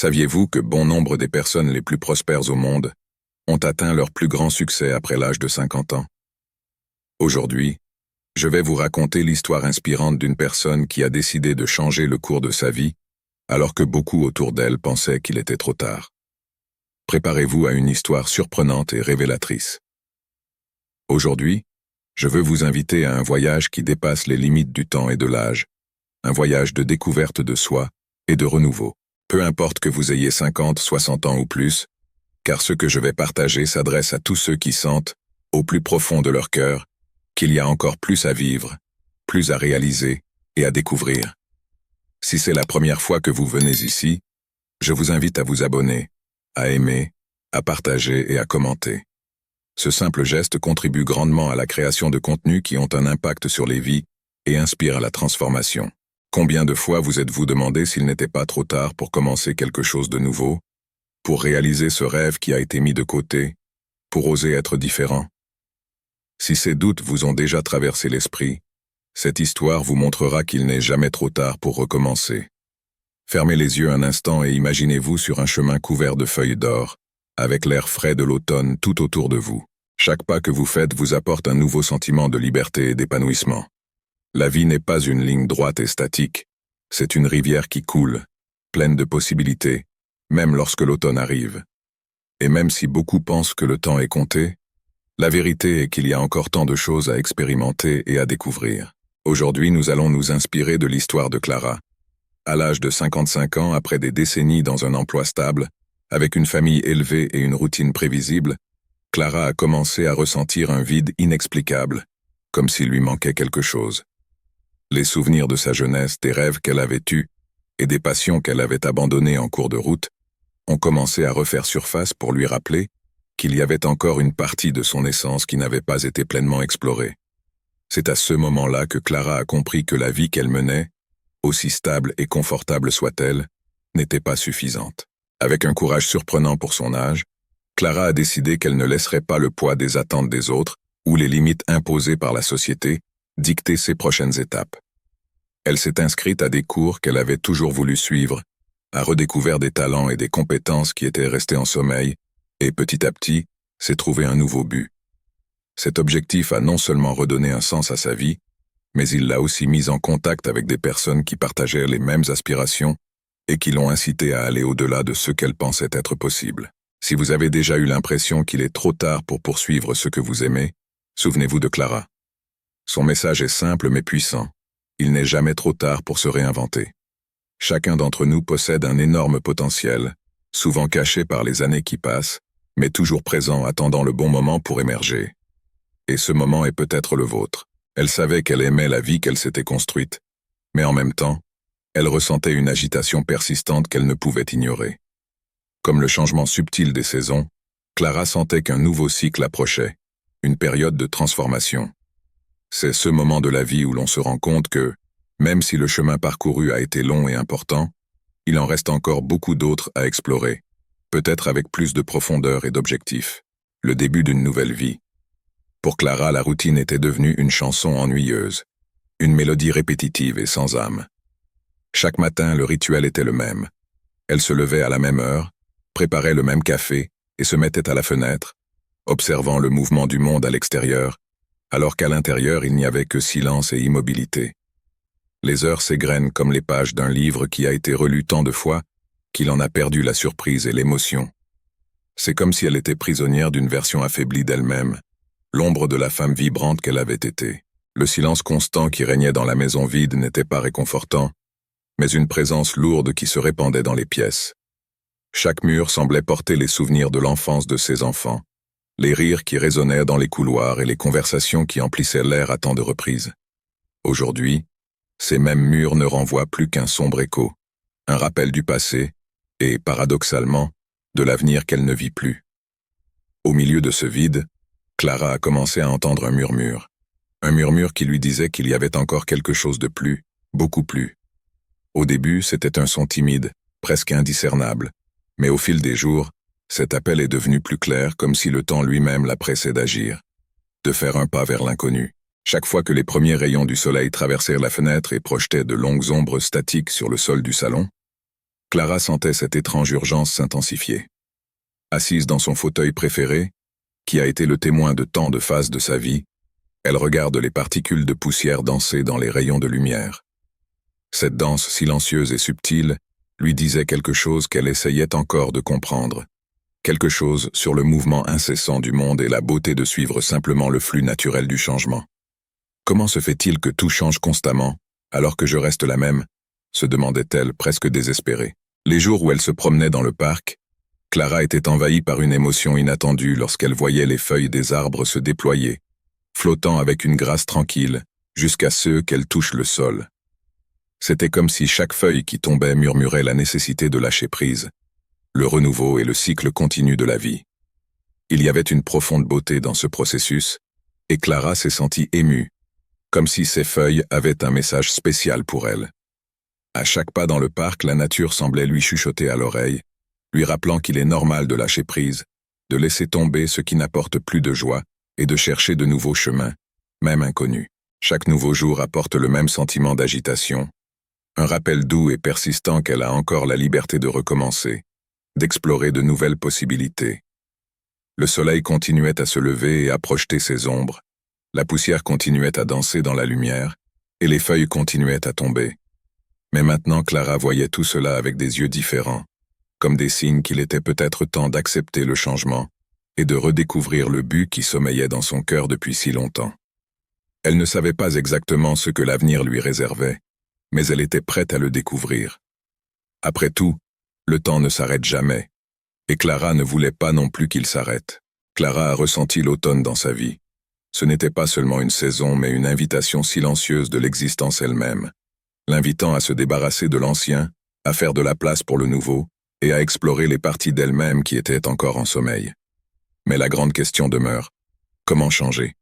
Saviez-vous que bon nombre des personnes les plus prospères au monde ont atteint leur plus grand succès après l'âge de 50 ans? Aujourd'hui, je vais vous raconter l'histoire inspirante d'une personne qui a décidé de changer le cours de sa vie, alors que beaucoup autour d'elle pensaient qu'il était trop tard. Préparez-vous à une histoire surprenante et révélatrice. Aujourd'hui, je veux vous inviter à un voyage qui dépasse les limites du temps et de l'âge, un voyage de découverte de soi et de renouveau. Peu importe que vous ayez 50, 60 ans ou plus, car ce que je vais partager s'adresse à tous ceux qui sentent, au plus profond de leur cœur, qu'il y a encore plus à vivre, plus à réaliser et à découvrir. Si c'est la première fois que vous venez ici, je vous invite à vous abonner, à aimer, à partager et à commenter. Ce simple geste contribue grandement à la création de contenus qui ont un impact sur les vies et inspirent à la transformation. Combien de fois vous êtes-vous demandé s'il n'était pas trop tard pour commencer quelque chose de nouveau, pour réaliser ce rêve qui a été mis de côté, pour oser être différent? Si ces doutes vous ont déjà traversé l'esprit, cette histoire vous montrera qu'il n'est jamais trop tard pour recommencer. Fermez les yeux un instant et imaginez-vous sur un chemin couvert de feuilles d'or, avec l'air frais de l'automne tout autour de vous. Chaque pas que vous faites vous apporte un nouveau sentiment de liberté et d'épanouissement. La vie n'est pas une ligne droite et statique, c'est une rivière qui coule, pleine de possibilités, même lorsque l'automne arrive. Et même si beaucoup pensent que le temps est compté, la vérité est qu'il y a encore tant de choses à expérimenter et à découvrir. Aujourd'hui, nous allons nous inspirer de l'histoire de Clara. À l'âge de 55 ans, après des décennies dans un emploi stable, avec une famille élevée et une routine prévisible, Clara a commencé à ressentir un vide inexplicable, comme s'il lui manquait quelque chose. Les souvenirs de sa jeunesse, des rêves qu'elle avait eus et des passions qu'elle avait abandonnées en cours de route ont commencé à refaire surface pour lui rappeler qu'il y avait encore une partie de son essence qui n'avait pas été pleinement explorée. C'est à ce moment-là que Clara a compris que la vie qu'elle menait, aussi stable et confortable soit-elle, n'était pas suffisante. Avec un courage surprenant pour son âge, Clara a décidé qu'elle ne laisserait pas le poids des attentes des autres ou les limites imposées par la société dicter ses prochaines étapes. Elle s'est inscrite à des cours qu'elle avait toujours voulu suivre, a redécouvert des talents et des compétences qui étaient restés en sommeil, et petit à petit, s'est trouvé un nouveau but. Cet objectif a non seulement redonné un sens à sa vie, mais il l'a aussi mise en contact avec des personnes qui partageaient les mêmes aspirations et qui l'ont incitée à aller au-delà de ce qu'elle pensait être possible. Si vous avez déjà eu l'impression qu'il est trop tard pour poursuivre ce que vous aimez, souvenez-vous de Clara. Son message est simple mais puissant. Il n'est jamais trop tard pour se réinventer. Chacun d'entre nous possède un énorme potentiel, souvent caché par les années qui passent, mais toujours présent attendant le bon moment pour émerger. Et ce moment est peut-être le vôtre. Elle savait qu'elle aimait la vie qu'elle s'était construite, mais en même temps, elle ressentait une agitation persistante qu'elle ne pouvait ignorer. Comme le changement subtil des saisons, Clara sentait qu'un nouveau cycle approchait, une période de transformation. C'est ce moment de la vie où l'on se rend compte que, même si le chemin parcouru a été long et important, il en reste encore beaucoup d'autres à explorer, peut-être avec plus de profondeur et d'objectifs, le début d'une nouvelle vie. Pour Clara, la routine était devenue une chanson ennuyeuse, une mélodie répétitive et sans âme. Chaque matin, le rituel était le même. Elle se levait à la même heure, préparait le même café et se mettait à la fenêtre, observant le mouvement du monde à l'extérieur, alors qu'à l'intérieur il n'y avait que silence et immobilité. Les heures s'égrènent comme les pages d'un livre qui a été relu tant de fois qu'il en a perdu la surprise et l'émotion. C'est comme si elle était prisonnière d'une version affaiblie d'elle-même, l'ombre de la femme vibrante qu'elle avait été. Le silence constant qui régnait dans la maison vide n'était pas réconfortant, mais une présence lourde qui se répandait dans les pièces. Chaque mur semblait porter les souvenirs de l'enfance de ses enfants, les rires qui résonnaient dans les couloirs et les conversations qui emplissaient l'air à tant de reprises. Aujourd'hui, ces mêmes murs ne renvoient plus qu'un sombre écho, un rappel du passé et, paradoxalement, de l'avenir qu'elle ne vit plus. Au milieu de ce vide, Clara a commencé à entendre un murmure qui lui disait qu'il y avait encore quelque chose de plus, beaucoup plus. Au début, c'était un son timide, presque indiscernable, mais au fil des jours, cet appel est devenu plus clair comme si le temps lui-même la pressait d'agir, de faire un pas vers l'inconnu. Chaque fois que les premiers rayons du soleil traversèrent la fenêtre et projetaient de longues ombres statiques sur le sol du salon, Clara sentait cette étrange urgence s'intensifier. Assise dans son fauteuil préféré, qui a été le témoin de tant de phases de sa vie, elle regarde les particules de poussière danser dans les rayons de lumière. Cette danse silencieuse et subtile lui disait quelque chose qu'elle essayait encore de comprendre. Quelque chose sur le mouvement incessant du monde et la beauté de suivre simplement le flux naturel du changement. Comment se fait-il que tout change constamment, alors que je reste la même, se demandait-elle presque désespérée. Les jours où elle se promenait dans le parc, Clara était envahie par une émotion inattendue lorsqu'elle voyait les feuilles des arbres se déployer, flottant avec une grâce tranquille, jusqu'à ce qu'elle touche le sol. C'était comme si chaque feuille qui tombait murmurait la nécessité de lâcher prise, le renouveau et le cycle continu de la vie. Il y avait une profonde beauté dans ce processus, et Clara s'est sentie émue, comme si ces feuilles avaient un message spécial pour elle. À chaque pas dans le parc, la nature semblait lui chuchoter à l'oreille, lui rappelant qu'il est normal de lâcher prise, de laisser tomber ce qui n'apporte plus de joie et de chercher de nouveaux chemins, même inconnus. Chaque nouveau jour apporte le même sentiment d'agitation, un rappel doux et persistant qu'elle a encore la liberté de recommencer, d'explorer de nouvelles possibilités. Le soleil continuait à se lever et à projeter ses ombres, la poussière continuait à danser dans la lumière, et les feuilles continuaient à tomber. Mais maintenant Clara voyait tout cela avec des yeux différents, comme des signes qu'il était peut-être temps d'accepter le changement et de redécouvrir le but qui sommeillait dans son cœur depuis si longtemps. Elle ne savait pas exactement ce que l'avenir lui réservait, mais elle était prête à le découvrir. Après tout, le temps ne s'arrête jamais, et Clara ne voulait pas non plus qu'il s'arrête. Clara a ressenti l'automne dans sa vie. Ce n'était pas seulement une saison, mais une invitation silencieuse de l'existence elle-même, l'invitant à se débarrasser de l'ancien, à faire de la place pour le nouveau, et à explorer les parties d'elle-même qui étaient encore en sommeil. Mais la grande question demeure, comment changer?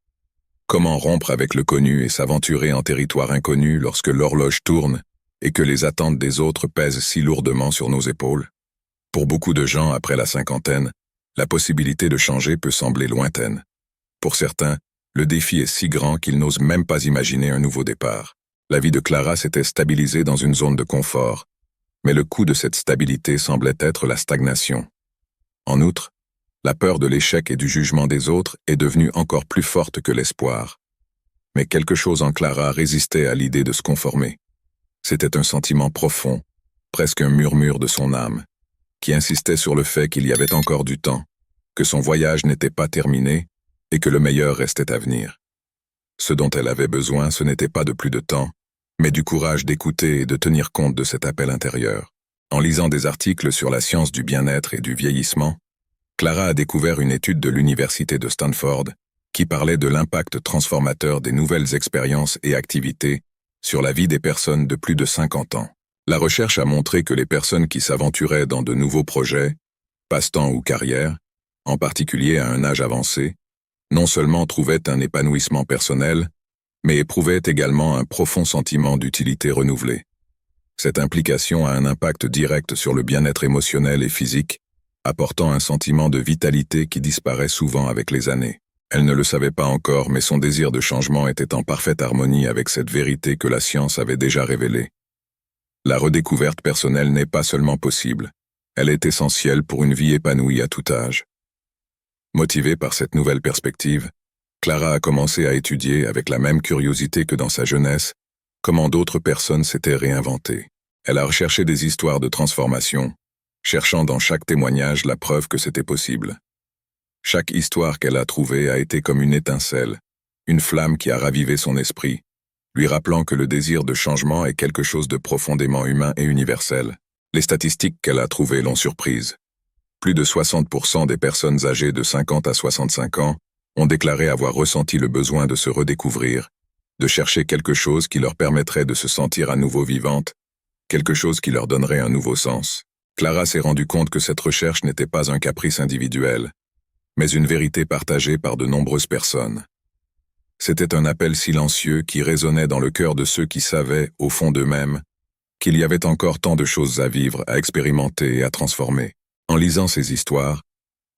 Comment rompre avec le connu et s'aventurer en territoire inconnu lorsque l'horloge tourne et que les attentes des autres pèsent si lourdement sur nos épaules? Pour beaucoup de gens après la cinquantaine, la possibilité de changer peut sembler lointaine. Pour certains, le défi est si grand qu'ils n'osent même pas imaginer un nouveau départ. La vie de Clara s'était stabilisée dans une zone de confort, mais le coût de cette stabilité semblait être la stagnation. En outre, la peur de l'échec et du jugement des autres est devenue encore plus forte que l'espoir. Mais quelque chose en Clara résistait à l'idée de se conformer. C'était un sentiment profond, presque un murmure de son âme, qui insistait sur le fait qu'il y avait encore du temps, que son voyage n'était pas terminé et que le meilleur restait à venir. Ce dont elle avait besoin, ce n'était pas de plus de temps, mais du courage d'écouter et de tenir compte de cet appel intérieur. En lisant des articles sur la science du bien-être et du vieillissement, Clara a découvert une étude de l'université de Stanford qui parlait de l'impact transformateur des nouvelles expériences et activités sur la vie des personnes de plus de 50 ans. La recherche a montré que les personnes qui s'aventuraient dans de nouveaux projets, passe-temps ou carrière, en particulier à un âge avancé, non seulement trouvaient un épanouissement personnel, mais éprouvaient également un profond sentiment d'utilité renouvelée. Cette implication a un impact direct sur le bien-être émotionnel et physique, apportant un sentiment de vitalité qui disparaît souvent avec les années. Elle ne le savait pas encore, mais son désir de changement était en parfaite harmonie avec cette vérité que la science avait déjà révélée. La redécouverte personnelle n'est pas seulement possible, elle est essentielle pour une vie épanouie à tout âge. Motivée par cette nouvelle perspective, Clara a commencé à étudier avec la même curiosité que dans sa jeunesse, comment d'autres personnes s'étaient réinventées. Elle a recherché des histoires de transformation, cherchant dans chaque témoignage la preuve que c'était possible. Chaque histoire qu'elle a trouvée a été comme une étincelle, une flamme qui a ravivé son esprit, lui rappelant que le désir de changement est quelque chose de profondément humain et universel. Les statistiques qu'elle a trouvées l'ont surprise. Plus de 60% des personnes âgées de 50 à 65 ans ont déclaré avoir ressenti le besoin de se redécouvrir, de chercher quelque chose qui leur permettrait de se sentir à nouveau vivante, quelque chose qui leur donnerait un nouveau sens. Clara s'est rendue compte que cette recherche n'était pas un caprice individuel, mais une vérité partagée par de nombreuses personnes. C'était un appel silencieux qui résonnait dans le cœur de ceux qui savaient, au fond d'eux-mêmes, qu'il y avait encore tant de choses à vivre, à expérimenter et à transformer. En lisant ces histoires,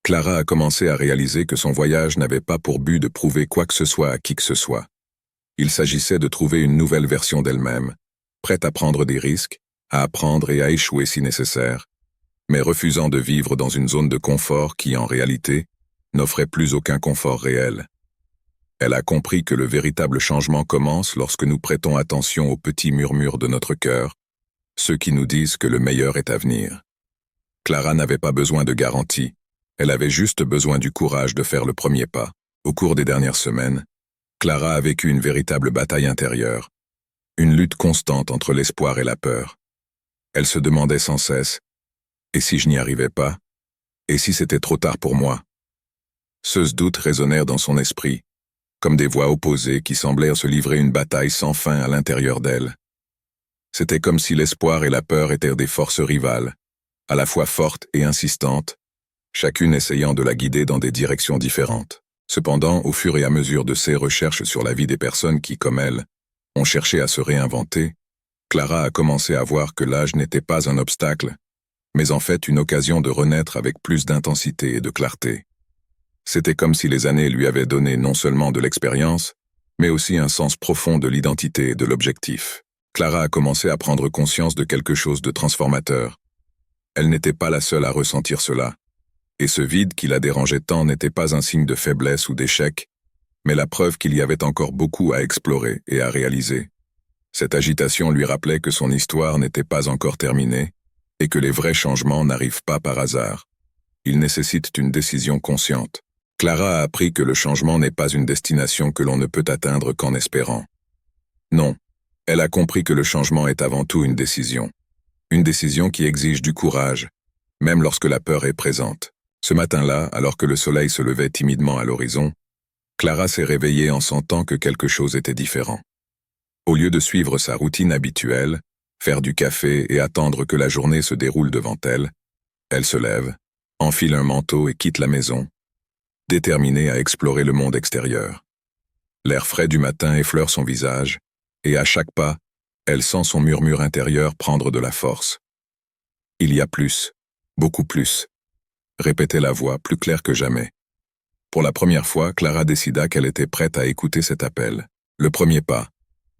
Clara a commencé à réaliser que son voyage n'avait pas pour but de prouver quoi que ce soit à qui que ce soit. Il s'agissait de trouver une nouvelle version d'elle-même, prête à prendre des risques, à apprendre et à échouer si nécessaire, mais refusant de vivre dans une zone de confort qui, en réalité, n'offrait plus aucun confort réel. Elle a compris que le véritable changement commence lorsque nous prêtons attention aux petits murmures de notre cœur, ceux qui nous disent que le meilleur est à venir. Clara n'avait pas besoin de garantie, elle avait juste besoin du courage de faire le premier pas. Au cours des dernières semaines, Clara a vécu une véritable bataille intérieure, une lutte constante entre l'espoir et la peur. Elle se demandait sans cesse « Et si je n'y arrivais pas? Et si c'était trop tard pour moi ?» Ce doute résonnèrent dans son esprit, comme des voix opposées qui semblèrent se livrer une bataille sans fin à l'intérieur d'elle. C'était comme si l'espoir et la peur étaient des forces rivales, à la fois fortes et insistantes, chacune essayant de la guider dans des directions différentes. Cependant, au fur et à mesure de ses recherches sur la vie des personnes qui, comme elle, ont cherché à se réinventer, Clara a commencé à voir que l'âge n'était pas un obstacle, mais en fait une occasion de renaître avec plus d'intensité et de clarté. C'était comme si les années lui avaient donné non seulement de l'expérience, mais aussi un sens profond de l'identité et de l'objectif. Clara a commencé à prendre conscience de quelque chose de transformateur. Elle n'était pas la seule à ressentir cela, et ce vide qui la dérangeait tant n'était pas un signe de faiblesse ou d'échec, mais la preuve qu'il y avait encore beaucoup à explorer et à réaliser. Cette agitation lui rappelait que son histoire n'était pas encore terminée, et que les vrais changements n'arrivent pas par hasard. Ils nécessitent une décision consciente. Clara a appris que le changement n'est pas une destination que l'on ne peut atteindre qu'en espérant. Non, elle a compris que le changement est avant tout une décision. Une décision qui exige du courage, même lorsque la peur est présente. Ce matin-là, alors que le soleil se levait timidement à l'horizon, Clara s'est réveillée en sentant que quelque chose était différent. Au lieu de suivre sa routine habituelle, faire du café et attendre que la journée se déroule devant elle, elle se lève, enfile un manteau et quitte la maison, déterminée à explorer le monde extérieur. L'air frais du matin effleure son visage, et à chaque pas, elle sent son murmure intérieur prendre de la force. Il y a plus, beaucoup plus, répétait la voix plus claire que jamais. Pour la première fois, Clara décida qu'elle était prête à écouter cet appel. Le premier pas.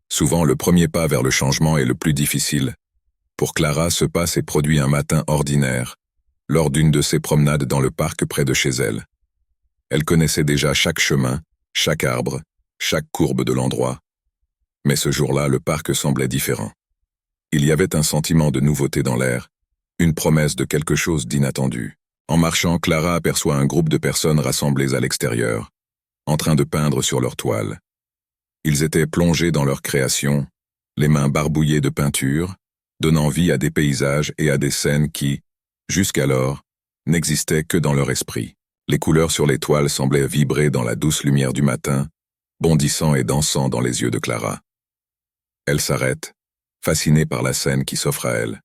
Souvent, le premier pas vers le changement est le plus difficile. Pour Clara, ce pas s'est produit un matin ordinaire, lors d'une de ses promenades dans le parc près de chez elle. Elle connaissait déjà chaque chemin, chaque arbre, chaque courbe de l'endroit. Mais ce jour-là, le parc semblait différent. Il y avait un sentiment de nouveauté dans l'air, une promesse de quelque chose d'inattendu. En marchant, Clara aperçoit un groupe de personnes rassemblées à l'extérieur, en train de peindre sur leur toile. Ils étaient plongés dans leur création, les mains barbouillées de peinture, donnant vie à des paysages et à des scènes qui, jusqu'alors, n'existaient que dans leur esprit. Les couleurs sur les toiles semblaient vibrer dans la douce lumière du matin, bondissant et dansant dans les yeux de Clara. Elle s'arrête, fascinée par la scène qui s'offre à elle.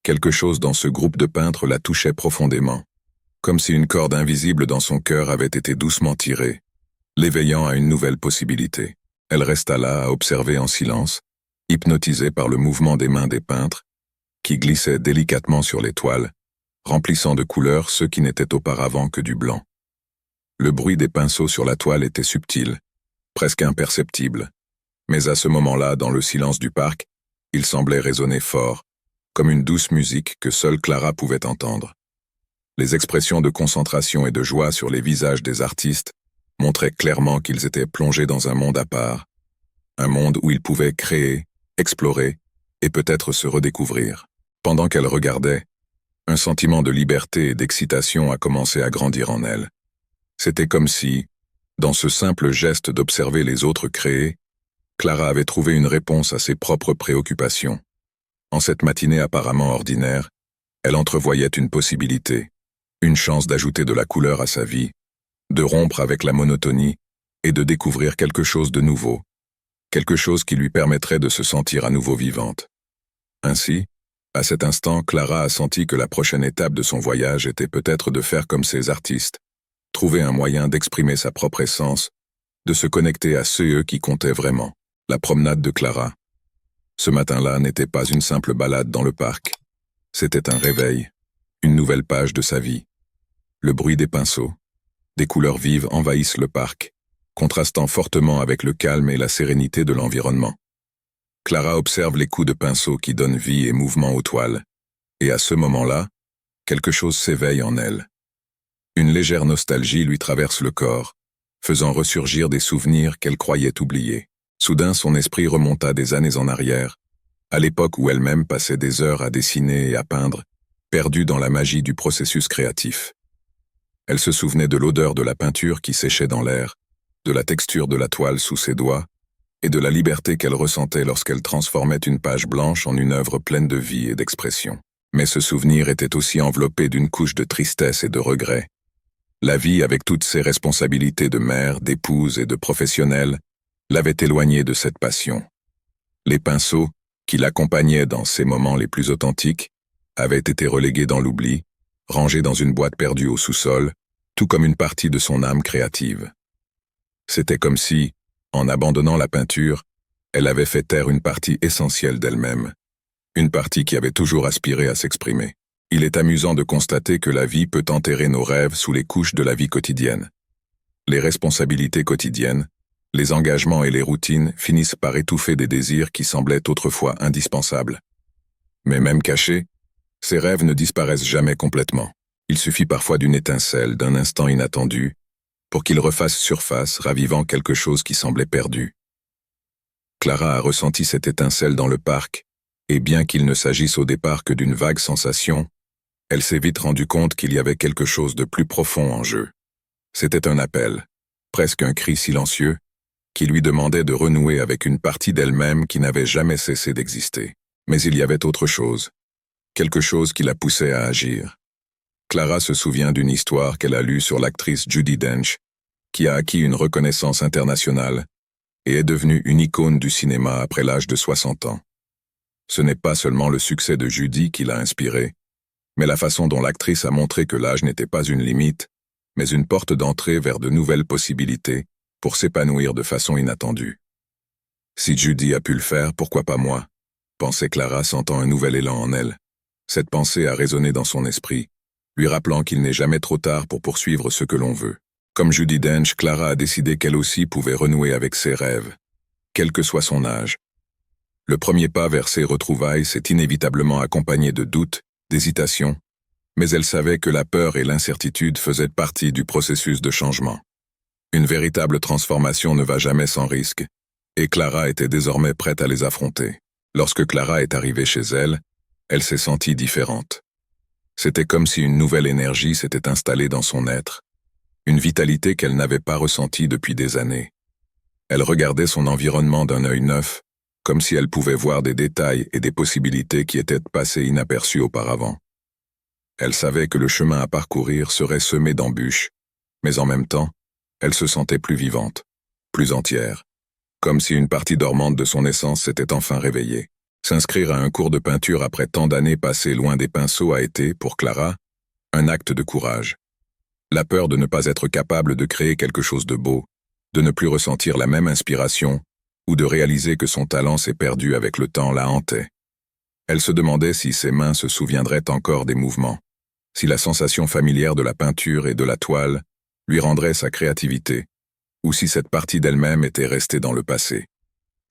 Quelque chose dans ce groupe de peintres la touchait profondément, comme si une corde invisible dans son cœur avait été doucement tirée, l'éveillant à une nouvelle possibilité. Elle resta là à observer en silence, hypnotisée par le mouvement des mains des peintres, qui glissaient délicatement sur les toiles, remplissant de couleurs ceux qui n'étaient auparavant que du blanc. Le bruit des pinceaux sur la toile était subtil, presque imperceptible, mais à ce moment-là, dans le silence du parc, il semblait résonner fort, comme une douce musique que seule Clara pouvait entendre. Les expressions de concentration et de joie sur les visages des artistes montraient clairement qu'ils étaient plongés dans un monde à part, un monde où ils pouvaient créer, explorer et peut-être se redécouvrir. Pendant qu'elle regardait, un sentiment de liberté et d'excitation a commencé à grandir en elle. C'était comme si, dans ce simple geste d'observer les autres créer, Clara avait trouvé une réponse à ses propres préoccupations. En cette matinée apparemment ordinaire, elle entrevoyait une possibilité, une chance d'ajouter de la couleur à sa vie, de rompre avec la monotonie et de découvrir quelque chose de nouveau, quelque chose qui lui permettrait de se sentir à nouveau vivante. Ainsi, à cet instant, Clara a senti que la prochaine étape de son voyage était peut-être de faire comme ces artistes, trouver un moyen d'exprimer sa propre essence, de se connecter à ceux qui comptaient vraiment. La promenade de Clara. Ce matin-là n'était pas une simple balade dans le parc. C'était un réveil, une nouvelle page de sa vie. Le bruit des pinceaux, des couleurs vives envahissent le parc, contrastant fortement avec le calme et la sérénité de l'environnement. Clara observe les coups de pinceau qui donnent vie et mouvement aux toiles. Et à ce moment-là, quelque chose s'éveille en elle. Une légère nostalgie lui traverse le corps, faisant ressurgir des souvenirs qu'elle croyait oubliés. Soudain, son esprit remonta des années en arrière, à l'époque où elle-même passait des heures à dessiner et à peindre, perdue dans la magie du processus créatif. Elle se souvenait de l'odeur de la peinture qui séchait dans l'air, de la texture de la toile sous ses doigts, et de la liberté qu'elle ressentait lorsqu'elle transformait une page blanche en une œuvre pleine de vie et d'expression. Mais ce souvenir était aussi enveloppé d'une couche de tristesse et de regret. La vie, avec toutes ses responsabilités de mère, d'épouse et de professionnelle, l'avait éloignée de cette passion. Les pinceaux, qui l'accompagnaient dans ses moments les plus authentiques, avaient été relégués dans l'oubli, rangés dans une boîte perdue au sous-sol, tout comme une partie de son âme créative. C'était comme si, en abandonnant la peinture, elle avait fait taire une partie essentielle d'elle-même, une partie qui avait toujours aspiré à s'exprimer. Il est amusant de constater que la vie peut enterrer nos rêves sous les couches de la vie quotidienne. Les responsabilités quotidiennes, les engagements et les routines finissent par étouffer des désirs qui semblaient autrefois indispensables. Mais même cachés, ces rêves ne disparaissent jamais complètement. Il suffit parfois d'une étincelle, d'un instant inattendu, pour qu'ils refassent surface, ravivant quelque chose qui semblait perdu. Clara a ressenti cette étincelle dans le parc, et bien qu'il ne s'agisse au départ que d'une vague sensation, elle s'est vite rendue compte qu'il y avait quelque chose de plus profond en jeu. C'était un appel, presque un cri silencieux, qui lui demandait de renouer avec une partie d'elle-même qui n'avait jamais cessé d'exister. Mais il y avait autre chose, quelque chose qui la poussait à agir. Clara se souvient d'une histoire qu'elle a lue sur l'actrice Judi Dench, qui a acquis une reconnaissance internationale et est devenue une icône du cinéma après l'âge de 60 ans. Ce n'est pas seulement le succès de Judy qui l'a inspirée, mais la façon dont l'actrice a montré que l'âge n'était pas une limite, mais une porte d'entrée vers de nouvelles possibilités pour s'épanouir de façon inattendue. Si Judy a pu le faire, pourquoi pas moi? Pensait Clara, sentant un nouvel élan en elle. Cette pensée a résonné dans son esprit, lui rappelant qu'il n'est jamais trop tard pour poursuivre ce que l'on veut. Comme Judi Dench, Clara a décidé qu'elle aussi pouvait renouer avec ses rêves, quel que soit son âge. Le premier pas vers ses retrouvailles s'est inévitablement accompagné de doutes, d'hésitations, mais elle savait que la peur et l'incertitude faisaient partie du processus de changement. Une véritable transformation ne va jamais sans risque, et Clara était désormais prête à les affronter. Lorsque Clara est arrivée chez elle, elle s'est sentie différente. C'était comme si une nouvelle énergie s'était installée dans son être, une vitalité qu'elle n'avait pas ressentie depuis des années. Elle regardait son environnement d'un œil neuf, comme si elle pouvait voir des détails et des possibilités qui étaient passées inaperçues auparavant. Elle savait que le chemin à parcourir serait semé d'embûches, mais en même temps, elle se sentait plus vivante, plus entière, comme si une partie dormante de son essence s'était enfin réveillée. S'inscrire à un cours de peinture après tant d'années passées loin des pinceaux a été, pour Clara, un acte de courage. La peur de ne pas être capable de créer quelque chose de beau, de ne plus ressentir la même inspiration, ou de réaliser que son talent s'est perdu avec le temps la hantait. Elle se demandait si ses mains se souviendraient encore des mouvements, si la sensation familière de la peinture et de la toile lui rendrait sa créativité, ou si cette partie d'elle-même était restée dans le passé.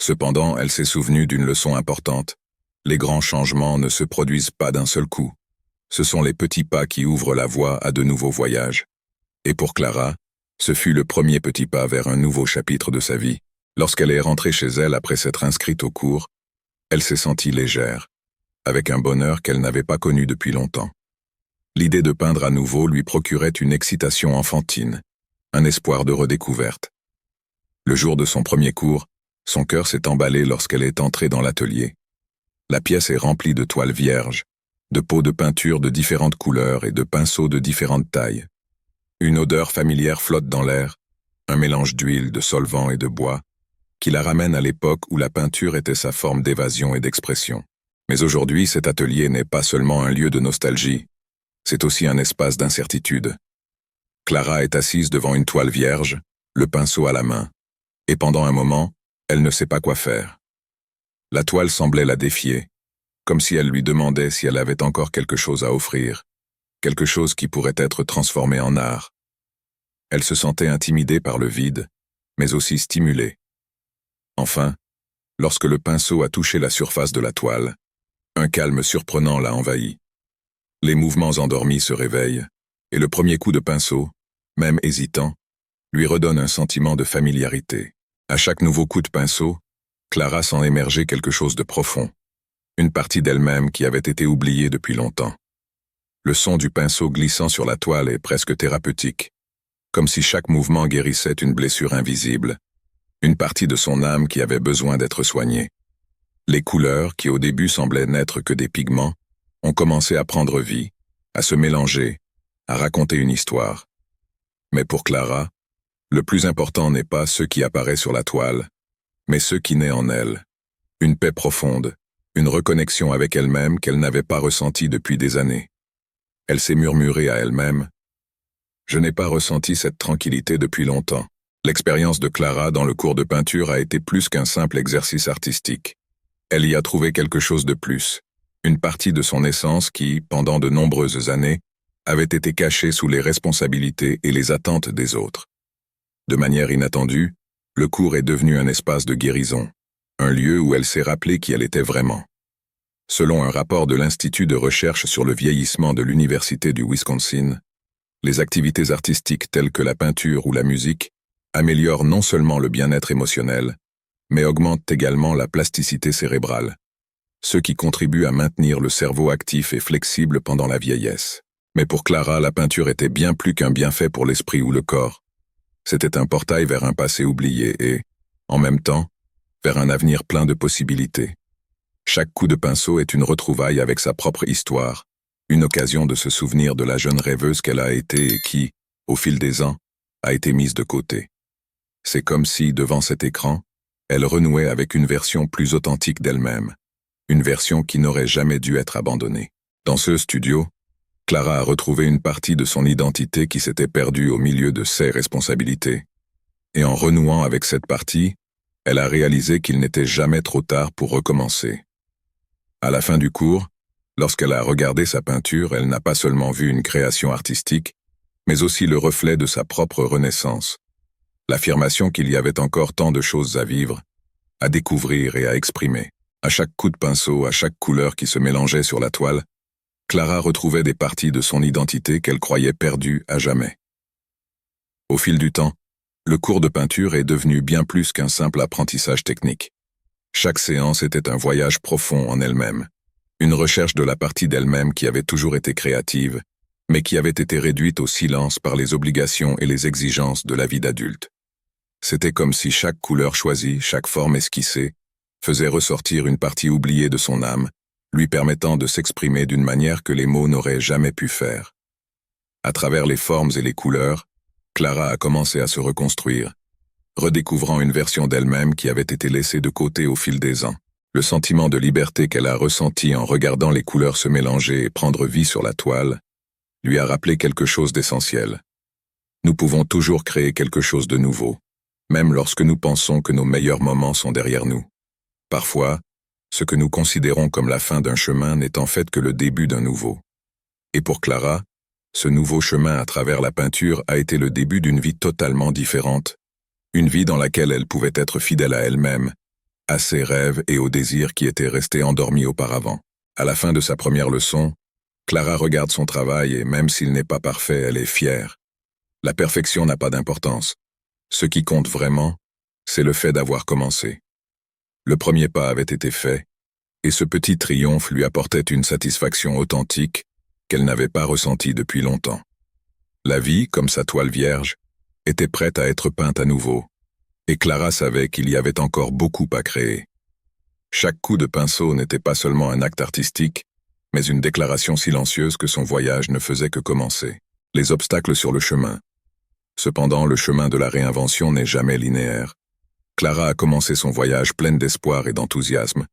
Cependant, elle s'est souvenue d'une leçon importante. Les grands changements ne se produisent pas d'un seul coup. Ce sont les petits pas qui ouvrent la voie à de nouveaux voyages. Et pour Clara, ce fut le premier petit pas vers un nouveau chapitre de sa vie. Lorsqu'elle est rentrée chez elle après s'être inscrite au cours, elle s'est sentie légère, avec un bonheur qu'elle n'avait pas connu depuis longtemps. L'idée de peindre à nouveau lui procurait une excitation enfantine, un espoir de redécouverte. Le jour de son premier cours, son cœur s'est emballé lorsqu'elle est entrée dans l'atelier. La pièce est remplie de toiles vierges, de pots de peinture de différentes couleurs et de pinceaux de différentes tailles. Une odeur familière flotte dans l'air, un mélange d'huile, de solvant et de bois, qui la ramène à l'époque où la peinture était sa forme d'évasion et d'expression. Mais aujourd'hui, cet atelier n'est pas seulement un lieu de nostalgie, c'est aussi un espace d'incertitude. Clara est assise devant une toile vierge, le pinceau à la main, et pendant un moment, elle ne sait pas quoi faire. La toile semblait la défier, comme si elle lui demandait si elle avait encore quelque chose à offrir, quelque chose qui pourrait être transformé en art. Elle se sentait intimidée par le vide, mais aussi stimulée. Enfin, Lorsque le pinceau a touché la surface de la toile, un calme surprenant l'a envahi. Les mouvements endormis se réveillent, et le premier coup de pinceau, même hésitant, lui redonne un sentiment de familiarité. À chaque nouveau coup de pinceau, Clara sent émerger quelque chose de profond, une partie d'elle-même qui avait été oubliée depuis longtemps. Le son du pinceau glissant sur la toile est presque thérapeutique, comme si chaque mouvement guérissait une blessure invisible, une partie de son âme qui avait besoin d'être soignée. Les couleurs, qui au début semblaient n'être que des pigments, ont commencé à prendre vie, à se mélanger, à raconter une histoire. Mais pour Clara, le plus important n'est pas ce qui apparaît sur la toile, mais ce qui naît en elle. Une paix profonde, une reconnexion avec elle-même qu'elle n'avait pas ressentie depuis des années. Elle s'est murmurée à elle-même « Je n'ai pas ressenti cette tranquillité depuis longtemps ». L'expérience de Clara dans le cours de peinture a été plus qu'un simple exercice artistique. Elle y a trouvé quelque chose de plus, une partie de son essence qui, pendant de nombreuses années, avait été cachée sous les responsabilités et les attentes des autres. De manière inattendue, le cours est devenu un espace de guérison, un lieu où elle s'est rappelée qui elle était vraiment. Selon un rapport de l'Institut de recherche sur le vieillissement de l'Université du Wisconsin, les activités artistiques telles que la peinture ou la musique améliorent non seulement le bien-être émotionnel, mais augmentent également la plasticité cérébrale, ce qui contribue à maintenir le cerveau actif et flexible pendant la vieillesse. Mais pour Clara, la peinture était bien plus qu'un bienfait pour l'esprit ou le corps. C'était un portail vers un passé oublié et, en même temps, vers un avenir plein de possibilités. Chaque coup de pinceau est une retrouvaille avec sa propre histoire, une occasion de se souvenir de la jeune rêveuse qu'elle a été et qui, au fil des ans, a été mise de côté. C'est comme si, devant cet écran, elle renouait avec une version plus authentique d'elle-même, une version qui n'aurait jamais dû être abandonnée. Dans ce studio, Clara a retrouvé une partie de son identité qui s'était perdue au milieu de ses responsabilités. Et en renouant avec cette partie, elle a réalisé qu'il n'était jamais trop tard pour recommencer. À la fin du cours, lorsqu'elle a regardé sa peinture, elle n'a pas seulement vu une création artistique, mais aussi le reflet de sa propre renaissance. L'affirmation qu'il y avait encore tant de choses à vivre, à découvrir et à exprimer. À chaque coup de pinceau, à chaque couleur qui se mélangeait sur la toile, Clara retrouvait des parties de son identité qu'elle croyait perdues à jamais. Au fil du temps, le cours de peinture est devenu bien plus qu'un simple apprentissage technique. Chaque séance était un voyage profond en elle-même, une recherche de la partie d'elle-même qui avait toujours été créative, mais qui avait été réduite au silence par les obligations et les exigences de la vie d'adulte. C'était comme si chaque couleur choisie, chaque forme esquissée, faisait ressortir une partie oubliée de son âme, lui permettant de s'exprimer d'une manière que les mots n'auraient jamais pu faire. À travers les formes et les couleurs, Clara a commencé à se reconstruire, redécouvrant une version d'elle-même qui avait été laissée de côté au fil des ans. Le sentiment de liberté qu'elle a ressenti en regardant les couleurs se mélanger et prendre vie sur la toile, lui a rappelé quelque chose d'essentiel. Nous pouvons toujours créer quelque chose de nouveau, même lorsque nous pensons que nos meilleurs moments sont derrière nous. Parfois, ce que nous considérons comme la fin d'un chemin n'est en fait que le début d'un nouveau. Et pour Clara, ce nouveau chemin à travers la peinture a été le début d'une vie totalement différente, une vie dans laquelle elle pouvait être fidèle à elle-même, à ses rêves et aux désirs qui étaient restés endormis auparavant. À la fin de sa première leçon, Clara regarde son travail et même s'il n'est pas parfait, elle est fière. La perfection n'a pas d'importance. Ce qui compte vraiment, c'est le fait d'avoir commencé. Le premier pas avait été fait, et ce petit triomphe lui apportait une satisfaction authentique qu'elle n'avait pas ressentie depuis longtemps. La vie, comme sa toile vierge, était prête à être peinte à nouveau, et Clara savait qu'il y avait encore beaucoup à créer. Chaque coup de pinceau n'était pas seulement un acte artistique, mais une déclaration silencieuse que son voyage ne faisait que commencer. Les obstacles sur le chemin. Cependant, le chemin de la réinvention n'est jamais linéaire. Clara a commencé son voyage pleine d'espoir et d'enthousiasme,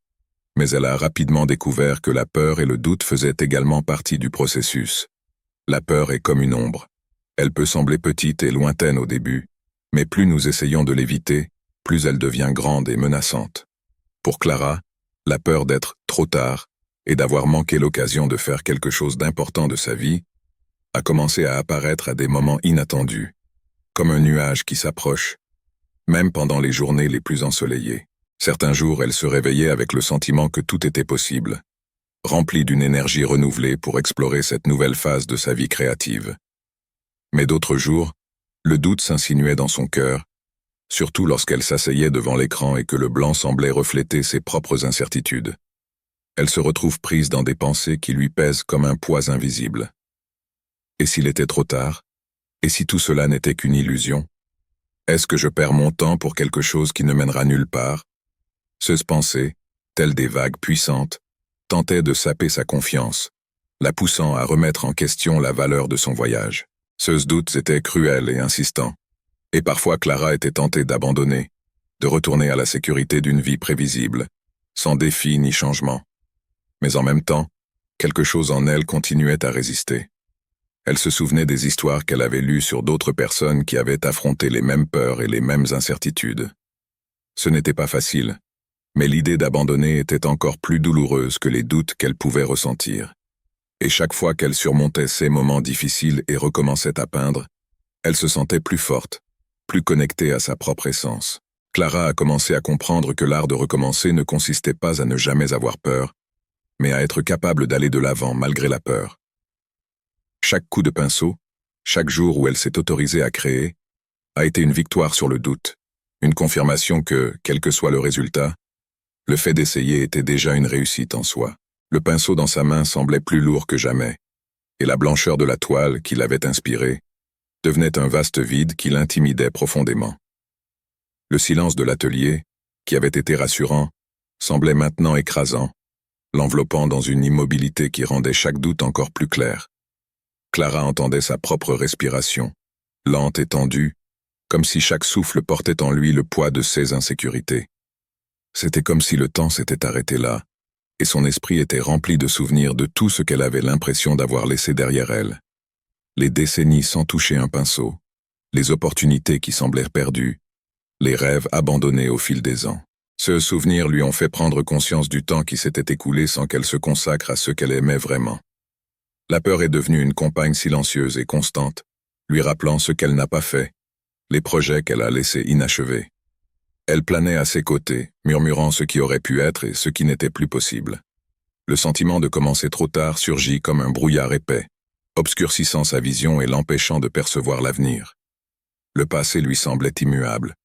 mais elle a rapidement découvert que la peur et le doute faisaient également partie du processus. La peur est comme une ombre. Elle peut sembler petite et lointaine au début, mais plus nous essayons de l'éviter, plus elle devient grande et menaçante. Pour Clara, la peur d'être trop tard et d'avoir manqué l'occasion de faire quelque chose d'important de sa vie a commencé à apparaître à des moments inattendus, comme un nuage qui s'approche, même pendant les journées les plus ensoleillées. Certains jours, elle se réveillait avec le sentiment que tout était possible, remplie d'une énergie renouvelée pour explorer cette nouvelle phase de sa vie créative. Mais d'autres jours, le doute s'insinuait dans son cœur, surtout lorsqu'elle s'asseyait devant l'écran et que le blanc semblait refléter ses propres incertitudes. Elle se retrouve prise dans des pensées qui lui pèsent comme un poids invisible. Et s'il était trop tard? Et si tout cela n'était qu'une illusion? Est-ce que je perds mon temps pour quelque chose qui ne mènera nulle part? Ces pensées, telles des vagues puissantes, tentaient de saper sa confiance, la poussant à remettre en question la valeur de son voyage. Ces doutes étaient cruels et insistants, et parfois Clara était tentée d'abandonner, de retourner à la sécurité d'une vie prévisible, sans défi ni changement. Mais en même temps, quelque chose en elle continuait à résister. Elle se souvenait des histoires qu'elle avait lues sur d'autres personnes qui avaient affronté les mêmes peurs et les mêmes incertitudes. Ce n'était pas facile, mais l'idée d'abandonner était encore plus douloureuse que les doutes qu'elle pouvait ressentir. Et chaque fois qu'elle surmontait ces moments difficiles et recommençait à peindre, elle se sentait plus forte, plus connectée à sa propre essence. Clara a commencé à comprendre que l'art de recommencer ne consistait pas à ne jamais avoir peur, mais à être capable d'aller de l'avant malgré la peur. Chaque coup de pinceau, chaque jour où elle s'est autorisée à créer, a été une victoire sur le doute, une confirmation que, quel que soit le résultat, le fait d'essayer était déjà une réussite en soi. Le pinceau dans sa main semblait plus lourd que jamais, et la blancheur de la toile qui l'avait inspiré devenait un vaste vide qui l'intimidait profondément. Le silence de l'atelier, qui avait été rassurant, semblait maintenant écrasant, l'enveloppant dans une immobilité qui rendait chaque doute encore plus clair. Clara entendait sa propre respiration, lente et tendue, comme si chaque souffle portait en lui le poids de ses insécurités. C'était comme si le temps s'était arrêté là, et son esprit était rempli de souvenirs de tout ce qu'elle avait l'impression d'avoir laissé derrière elle. Les décennies sans toucher un pinceau, les opportunités qui semblèrent perdues, les rêves abandonnés au fil des ans. Ces souvenirs lui ont fait prendre conscience du temps qui s'était écoulé sans qu'elle se consacre à ce qu'elle aimait vraiment. La peur est devenue une compagne silencieuse et constante, lui rappelant ce qu'elle n'a pas fait, les projets qu'elle a laissés inachevés. Elle planait à ses côtés, murmurant ce qui aurait pu être et ce qui n'était plus possible. Le sentiment de commencer trop tard surgit comme un brouillard épais, obscurcissant sa vision et l'empêchant de percevoir l'avenir. Le passé lui semblait immuable,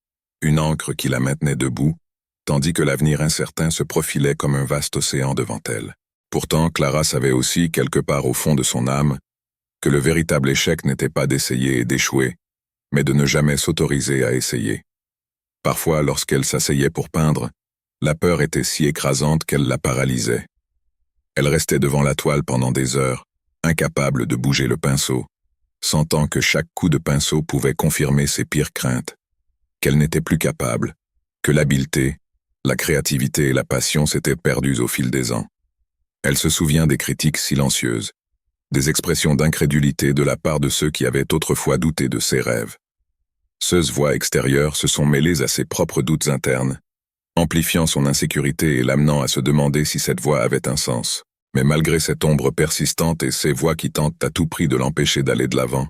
une ancre qui la maintenait debout, tandis que l'avenir incertain se profilait comme un vaste océan devant elle. Pourtant, Clara savait aussi, quelque part au fond de son âme, que le véritable échec n'était pas d'essayer et d'échouer, mais de ne jamais s'autoriser à essayer. Parfois, lorsqu'elle s'asseyait pour peindre, la peur était si écrasante qu'elle la paralysait. Elle restait devant la toile pendant des heures, incapable de bouger le pinceau, sentant que chaque coup de pinceau pouvait confirmer ses pires craintes, qu'elle n'était plus capable, que l'habileté, la créativité et la passion s'étaient perdues au fil des ans. Elle se souvient des critiques silencieuses, des expressions d'incrédulité de la part de ceux qui avaient autrefois douté de ses rêves. Ces voix extérieures se sont mêlées à ses propres doutes internes, amplifiant son insécurité et l'amenant à se demander si cette voix avait un sens. Mais malgré cette ombre persistante et ces voix qui tentent à tout prix de l'empêcher d'aller de l'avant,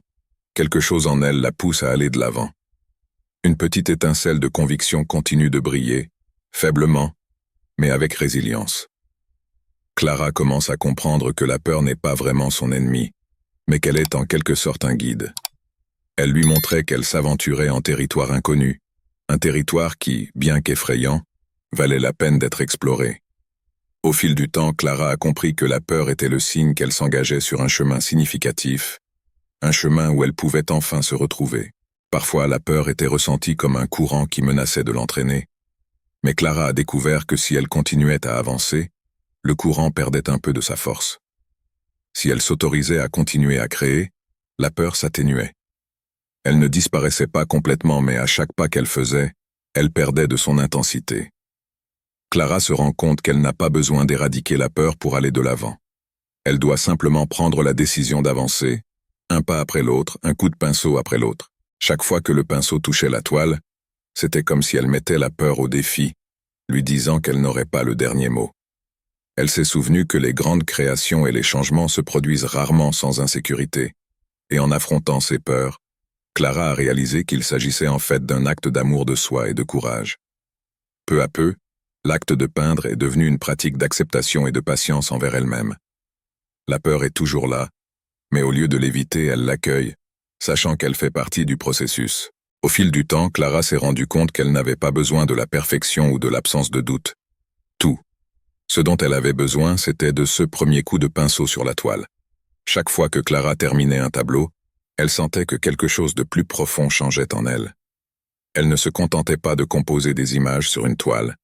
quelque chose en elle la pousse à aller de l'avant. Une petite étincelle de conviction continue de briller, faiblement, mais avec résilience. Clara commence à comprendre que la peur n'est pas vraiment son ennemi, mais qu'elle est en quelque sorte un guide. Elle lui montrait qu'elle s'aventurait en territoire inconnu, un territoire qui, bien qu'effrayant, valait la peine d'être exploré. Au fil du temps, Clara a compris que la peur était le signe qu'elle s'engageait sur un chemin significatif, un chemin où elle pouvait enfin se retrouver. Parfois, la peur était ressentie comme un courant qui menaçait de l'entraîner, mais Clara a découvert que si elle continuait à avancer, le courant perdait un peu de sa force. Si elle s'autorisait à continuer à créer, la peur s'atténuait. Elle ne disparaissait pas complètement, mais à chaque pas qu'elle faisait, elle perdait de son intensité. Clara se rend compte qu'elle n'a pas besoin d'éradiquer la peur pour aller de l'avant. Elle doit simplement prendre la décision d'avancer, un pas après l'autre, un coup de pinceau après l'autre. Chaque fois que le pinceau touchait la toile, c'était comme si elle mettait la peur au défi, lui disant qu'elle n'aurait pas le dernier mot. Elle s'est souvenue que les grandes créations et les changements se produisent rarement sans insécurité, et en affrontant ses peurs, Clara a réalisé qu'il s'agissait en fait d'un acte d'amour de soi et de courage. Peu à peu, L'acte de peindre est devenu une pratique d'acceptation et de patience envers elle-même. La peur est toujours là, mais au lieu de l'éviter, elle l'accueille, sachant qu'elle fait partie du processus. Au fil du temps, Clara s'est rendue compte qu'elle n'avait pas besoin de la perfection ou de l'absence de doute. Tout. Ce dont elle avait besoin, c'était de ce premier coup de pinceau sur la toile. Chaque fois que Clara terminait un tableau, elle sentait que quelque chose de plus profond changeait en elle. Elle ne se contentait pas de composer des images sur une toile.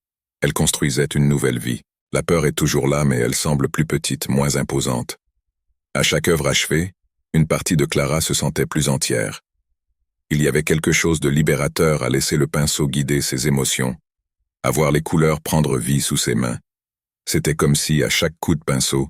Elle construisait une nouvelle vie. La peur est toujours là, mais elle semble plus petite, moins imposante. À chaque œuvre achevée, une partie de Clara se sentait plus entière. Il y avait quelque chose de libérateur à laisser le pinceau guider ses émotions, à voir les couleurs prendre vie sous ses mains. C'était comme si, à chaque coup de pinceau,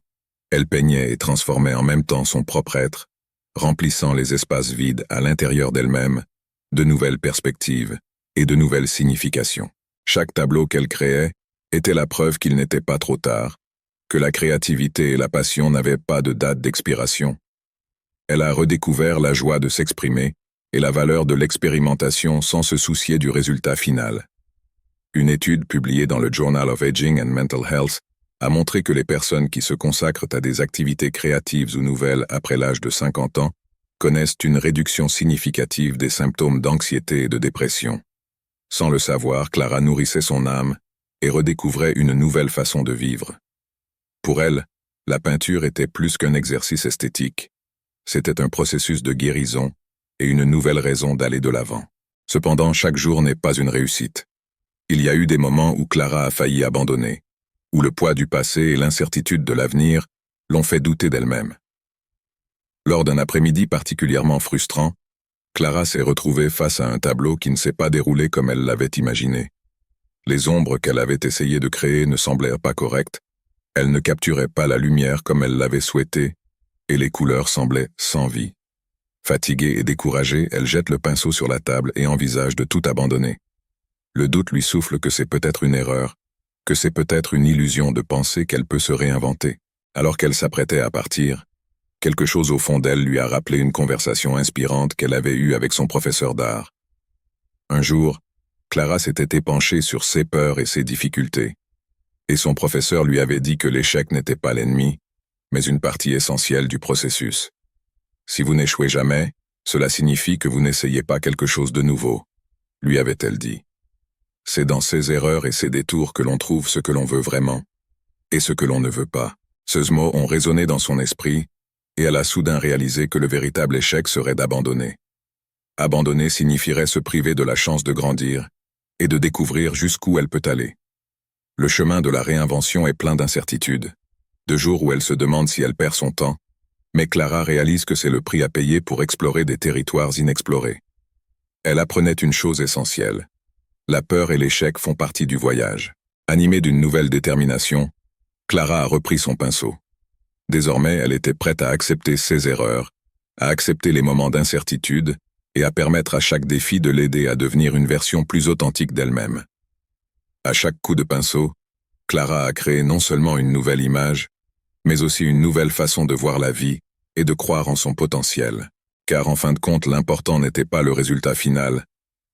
elle peignait et transformait en même temps son propre être, remplissant les espaces vides à l'intérieur d'elle-même, de nouvelles perspectives et de nouvelles significations. Chaque tableau qu'elle créait était la preuve qu'il n'était pas trop tard, que la créativité et la passion n'avaient pas de date d'expiration. Elle a redécouvert la joie de s'exprimer et la valeur de l'expérimentation sans se soucier du résultat final. Une étude publiée dans le Journal of Aging and Mental Health a montré que les personnes qui se consacrent à des activités créatives ou nouvelles après l'âge de 50 ans connaissent une réduction significative des symptômes d'anxiété et de dépression. Sans le savoir, Clara nourrissait son âme et redécouvrait une nouvelle façon de vivre. Pour elle, la peinture était plus qu'un exercice esthétique. C'était un processus de guérison et une nouvelle raison d'aller de l'avant. Cependant, chaque jour n'est pas une réussite. Il y a eu des moments où Clara a failli abandonner, où le poids du passé et l'incertitude de l'avenir l'ont fait douter d'elle-même. Lors d'un après-midi particulièrement frustrant, Clara s'est retrouvée face à un tableau qui ne s'est pas déroulé comme elle l'avait imaginé. Les ombres qu'elle avait essayé de créer ne semblaient pas correctes, elle ne capturait pas la lumière comme elle l'avait souhaité, et les couleurs semblaient sans vie. Fatiguée et découragée, elle jette le pinceau sur la table et envisage de tout abandonner. Le doute lui souffle que c'est peut-être une erreur, que c'est peut-être une illusion de penser qu'elle peut se réinventer. Alors qu'elle s'apprêtait à partir, quelque chose au fond d'elle lui a rappelé une conversation inspirante qu'elle avait eue avec son professeur d'art. Un jour, Clara s'était épanchée sur ses peurs et ses difficultés, et son professeur lui avait dit que l'échec n'était pas l'ennemi, mais une partie essentielle du processus. Si vous n'échouez jamais, cela signifie que vous n'essayez pas quelque chose de nouveau, lui avait-elle dit. C'est dans ces erreurs et ces détours que l'on trouve ce que l'on veut vraiment, et ce que l'on ne veut pas. Ces mots ont résonné dans son esprit, et elle a soudain réalisé que le véritable échec serait d'abandonner. Abandonner signifierait se priver de la chance de grandir, et de découvrir jusqu'où elle peut aller. Le chemin de la réinvention est plein d'incertitudes, de jours où elle se demande si elle perd son temps, mais Clara réalise que c'est le prix à payer pour explorer des territoires inexplorés. Elle apprenait une chose essentielle. La peur et l'échec font partie du voyage. Animée d'une nouvelle détermination, Clara a repris son pinceau. Désormais, elle était prête à accepter ses erreurs, à accepter les moments d'incertitude et à permettre à chaque défi de l'aider à devenir une version plus authentique d'elle-même. À chaque coup de pinceau, Clara a créé non seulement une nouvelle image, mais aussi une nouvelle façon de voir la vie et de croire en son potentiel. Car en fin de compte, l'important n'était pas le résultat final,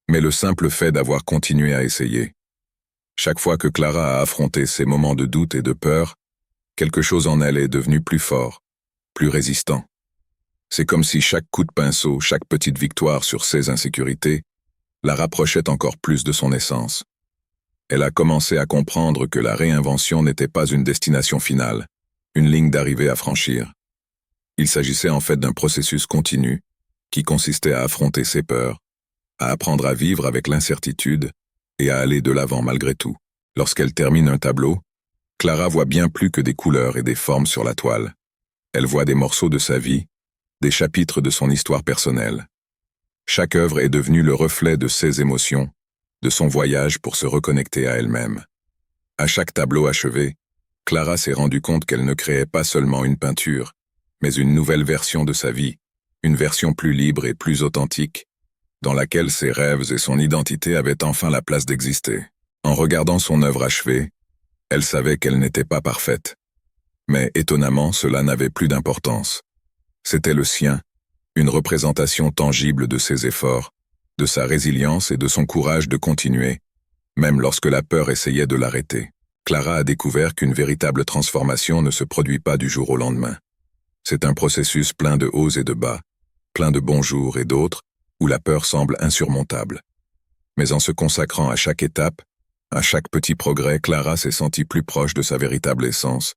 mais le simple fait d'avoir continué à essayer. Chaque fois que Clara a affronté ces moments de doute et de peur, quelque chose en elle est devenu plus fort, plus résistant. C'est comme si chaque coup de pinceau, chaque petite victoire sur ses insécurités, la rapprochait encore plus de son essence. Elle a commencé à comprendre que la réinvention n'était pas une destination finale, une ligne d'arrivée à franchir. Il s'agissait en fait d'un processus continu, qui consistait à affronter ses peurs, à apprendre à vivre avec l'incertitude et à aller de l'avant malgré tout. Lorsqu'elle termine un tableau, Clara voit bien plus que des couleurs et des formes sur la toile. Elle voit des morceaux de sa vie, des chapitres de son histoire personnelle. Chaque œuvre est devenue le reflet de ses émotions, de son voyage pour se reconnecter à elle-même. À chaque tableau achevé, Clara s'est rendue compte qu'elle ne créait pas seulement une peinture, mais une nouvelle version de sa vie, une version plus libre et plus authentique, dans laquelle ses rêves et son identité avaient enfin la place d'exister. En regardant son œuvre achevée, elle savait qu'elle n'était pas parfaite. Mais étonnamment, cela n'avait plus d'importance. C'était le sien, une représentation tangible de ses efforts, de sa résilience et de son courage de continuer, même lorsque la peur essayait de l'arrêter. Clara a découvert qu'une véritable transformation ne se produit pas du jour au lendemain. C'est un processus plein de hauts et de bas, plein de bons jours et d'autres, où la peur semble insurmontable. Mais en se consacrant à chaque étape, à chaque petit progrès, Clara s'est sentie plus proche de sa véritable essence,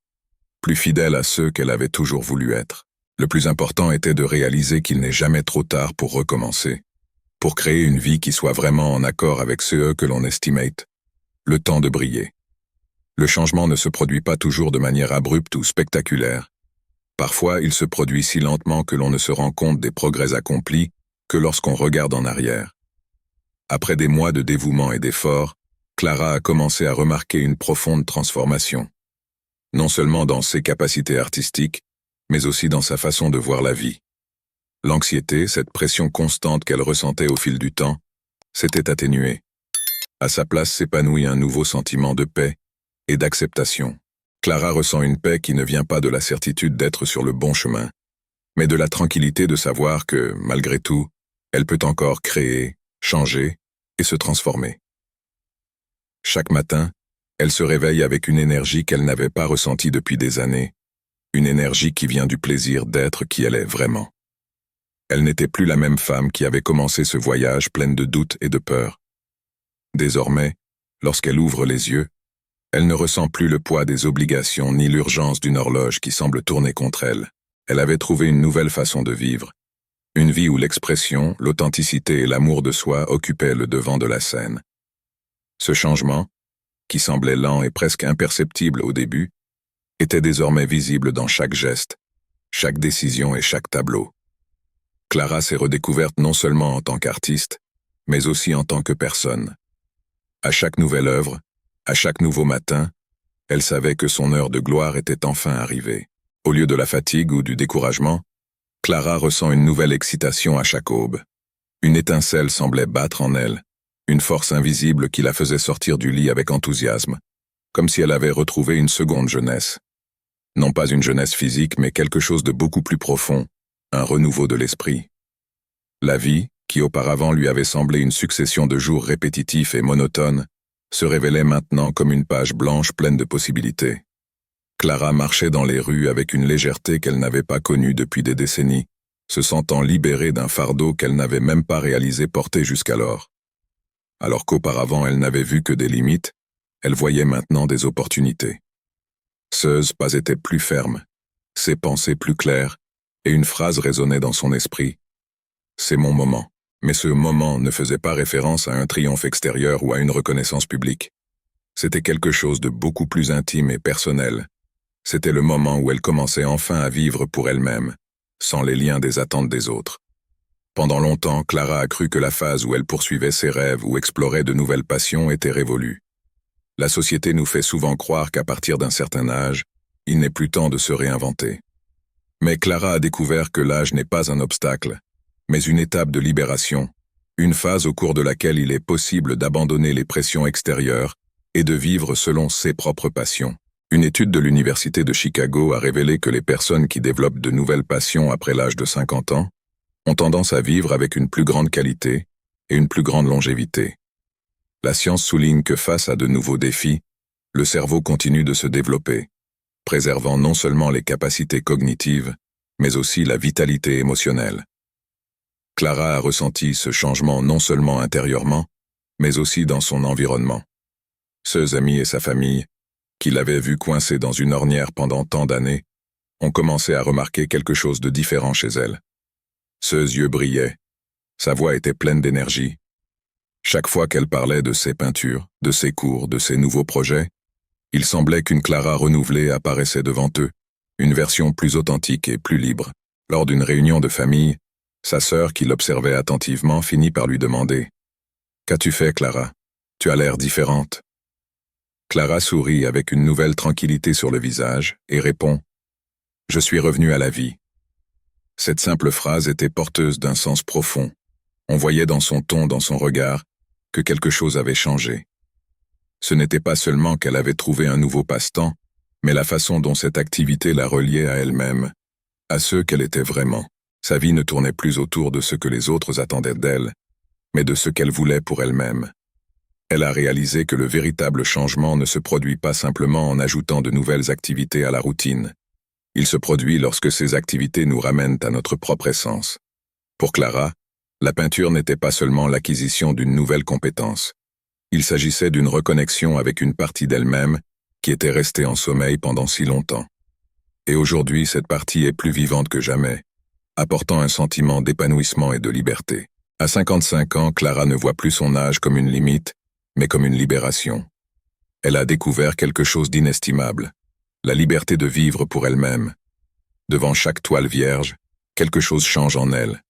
plus fidèle à ceux qu'elle avait toujours voulu être. Le plus important était de réaliser qu'il n'est jamais trop tard pour recommencer, pour créer une vie qui soit vraiment en accord avec ceux que l'on estimate. Le temps de briller. Le changement ne se produit pas toujours de manière abrupte ou spectaculaire. Parfois, il se produit si lentement que l'on ne se rend compte des progrès accomplis que lorsqu'on regarde en arrière. Après des mois de dévouement et d'efforts, Clara a commencé à remarquer une profonde transformation. Non seulement dans ses capacités artistiques, mais aussi dans sa façon de voir la vie. L'anxiété, cette pression constante qu'elle ressentait au fil du temps, s'était atténuée. À sa place s'épanouit un nouveau sentiment de paix et d'acceptation. Clara ressent une paix qui ne vient pas de la certitude d'être sur le bon chemin, mais de la tranquillité de savoir que, malgré tout, elle peut encore créer, changer et se transformer. Chaque matin, elle se réveille avec une énergie qu'elle n'avait pas ressentie depuis des années, une énergie qui vient du plaisir d'être qui elle est vraiment. Elle n'était plus la même femme qui avait commencé ce voyage pleine de doutes et de peurs. Désormais, lorsqu'elle ouvre les yeux, elle ne ressent plus le poids des obligations ni l'urgence d'une horloge qui semble tourner contre elle. Elle avait trouvé une nouvelle façon de vivre, une vie où l'expression, l'authenticité et l'amour de soi occupaient le devant de la scène. Ce changement, qui semblait lent et presque imperceptible au début, était désormais visible dans chaque geste, chaque décision et chaque tableau. Clara s'est redécouverte non seulement en tant qu'artiste, mais aussi en tant que personne. À chaque nouvelle œuvre, à chaque nouveau matin, elle savait que son heure de gloire était enfin arrivée. Au lieu de la fatigue ou du découragement, Clara ressent une nouvelle excitation à chaque aube. Une étincelle semblait battre en elle, une force invisible qui la faisait sortir du lit avec enthousiasme, comme si elle avait retrouvé une seconde jeunesse. Non pas une jeunesse physique, mais quelque chose de beaucoup plus profond, un renouveau de l'esprit. La vie, qui auparavant lui avait semblé une succession de jours répétitifs et monotones, se révélait maintenant comme une page blanche pleine de possibilités. Clara marchait dans les rues avec une légèreté qu'elle n'avait pas connue depuis des décennies, se sentant libérée d'un fardeau qu'elle n'avait même pas réalisé porter jusqu'alors. Alors qu'auparavant elle n'avait vu que des limites, elle voyait maintenant des opportunités. Ses pas étaient plus fermes, ses pensées plus claires, et une phrase résonnait dans son esprit. « C'est mon moment ». Mais ce moment ne faisait pas référence à un triomphe extérieur ou à une reconnaissance publique. C'était quelque chose de beaucoup plus intime et personnel. C'était le moment où elle commençait enfin à vivre pour elle-même, sans les liens des attentes des autres. Pendant longtemps, Clara a cru que la phase où elle poursuivait ses rêves ou explorait de nouvelles passions était révolue. La société nous fait souvent croire qu'à partir d'un certain âge, il n'est plus temps de se réinventer. Mais Clara a découvert que l'âge n'est pas un obstacle, mais une étape de libération, une phase au cours de laquelle il est possible d'abandonner les pressions extérieures et de vivre selon ses propres passions. Une étude de l'Université de Chicago a révélé que les personnes qui développent de nouvelles passions après l'âge de 50 ans ont tendance à vivre avec une plus grande qualité et une plus grande longévité. La science souligne que face à de nouveaux défis, le cerveau continue de se développer, préservant non seulement les capacités cognitives, mais aussi la vitalité émotionnelle. Clara a ressenti ce changement non seulement intérieurement, mais aussi dans son environnement. Ses amis et sa famille, qui l'avaient vue coincée dans une ornière pendant tant d'années, ont commencé à remarquer quelque chose de différent chez elle. Ses yeux brillaient, sa voix était pleine d'énergie. Chaque fois qu'elle parlait de ses peintures, de ses cours, de ses nouveaux projets, il semblait qu'une Clara renouvelée apparaissait devant eux, une version plus authentique et plus libre. Lors d'une réunion de famille, sa sœur, qui l'observait attentivement, finit par lui demander « Qu'as-tu fait, Clara? Tu as l'air différente. » Clara sourit avec une nouvelle tranquillité sur le visage et répond « Je suis revenue à la vie. » Cette simple phrase était porteuse d'un sens profond. On voyait dans son ton, dans son regard, que quelque chose avait changé. Ce n'était pas seulement qu'elle avait trouvé un nouveau passe-temps, mais la façon dont cette activité la reliait à elle-même, à ceux qu'elle était vraiment. Sa vie ne tournait plus autour de ce que les autres attendaient d'elle, mais de ce qu'elle voulait pour elle-même. Elle a réalisé que le véritable changement ne se produit pas simplement en ajoutant de nouvelles activités à la routine. Il se produit lorsque ces activités nous ramènent à notre propre essence. Pour Clara, la peinture n'était pas seulement l'acquisition d'une nouvelle compétence. Il s'agissait d'une reconnexion avec une partie d'elle-même qui était restée en sommeil pendant si longtemps. Et aujourd'hui, cette partie est plus vivante que jamais, apportant un sentiment d'épanouissement et de liberté. À 55 ans, Clara ne voit plus son âge comme une limite, mais comme une libération. Elle a découvert quelque chose d'inestimable, la liberté de vivre pour elle-même. Devant chaque toile vierge, quelque chose change en elle.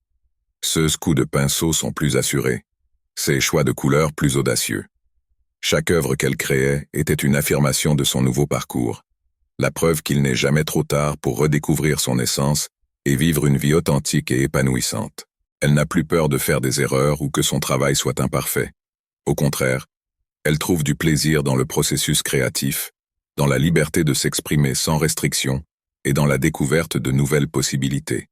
Ses coups de pinceau sont plus assurés, ses choix de couleurs plus audacieux. Chaque œuvre qu'elle créait était une affirmation de son nouveau parcours, la preuve qu'il n'est jamais trop tard pour redécouvrir son essence et vivre une vie authentique et épanouissante. Elle n'a plus peur de faire des erreurs ou que son travail soit imparfait. Au contraire, elle trouve du plaisir dans le processus créatif, dans la liberté de s'exprimer sans restriction et dans la découverte de nouvelles possibilités.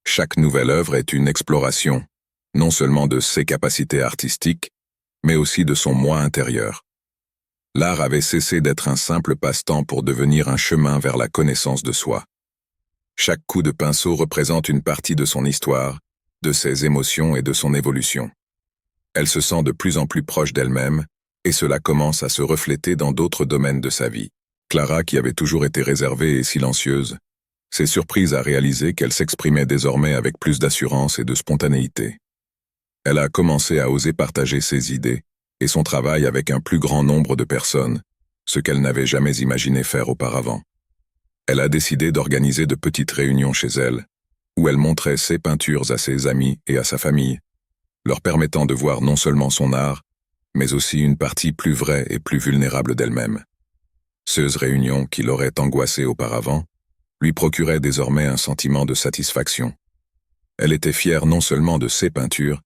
Chaque nouvelle œuvre est une exploration, non seulement de ses capacités artistiques, mais aussi de son moi intérieur. L'art avait cessé d'être un simple passe-temps pour devenir un chemin vers la connaissance de soi. Chaque coup de pinceau représente une partie de son histoire, de ses émotions et de son évolution. Elle se sent de plus en plus proche d'elle-même, et cela commence à se refléter dans d'autres domaines de sa vie. Clara, qui avait toujours été réservée et silencieuse, s'est surprise à réaliser qu'elle s'exprimait désormais avec plus d'assurance et de spontanéité. Elle a commencé à oser partager ses idées et son travail avec un plus grand nombre de personnes, ce qu'elle n'avait jamais imaginé faire auparavant. Elle a décidé d'organiser de petites réunions chez elle, où elle montrait ses peintures à ses amis et à sa famille, leur permettant de voir non seulement son art, mais aussi une partie plus vraie et plus vulnérable d'elle-même. Ces réunions, qui l'auraient angoissée auparavant, lui procuraient désormais un sentiment de satisfaction. Elle était fière non seulement de ses peintures,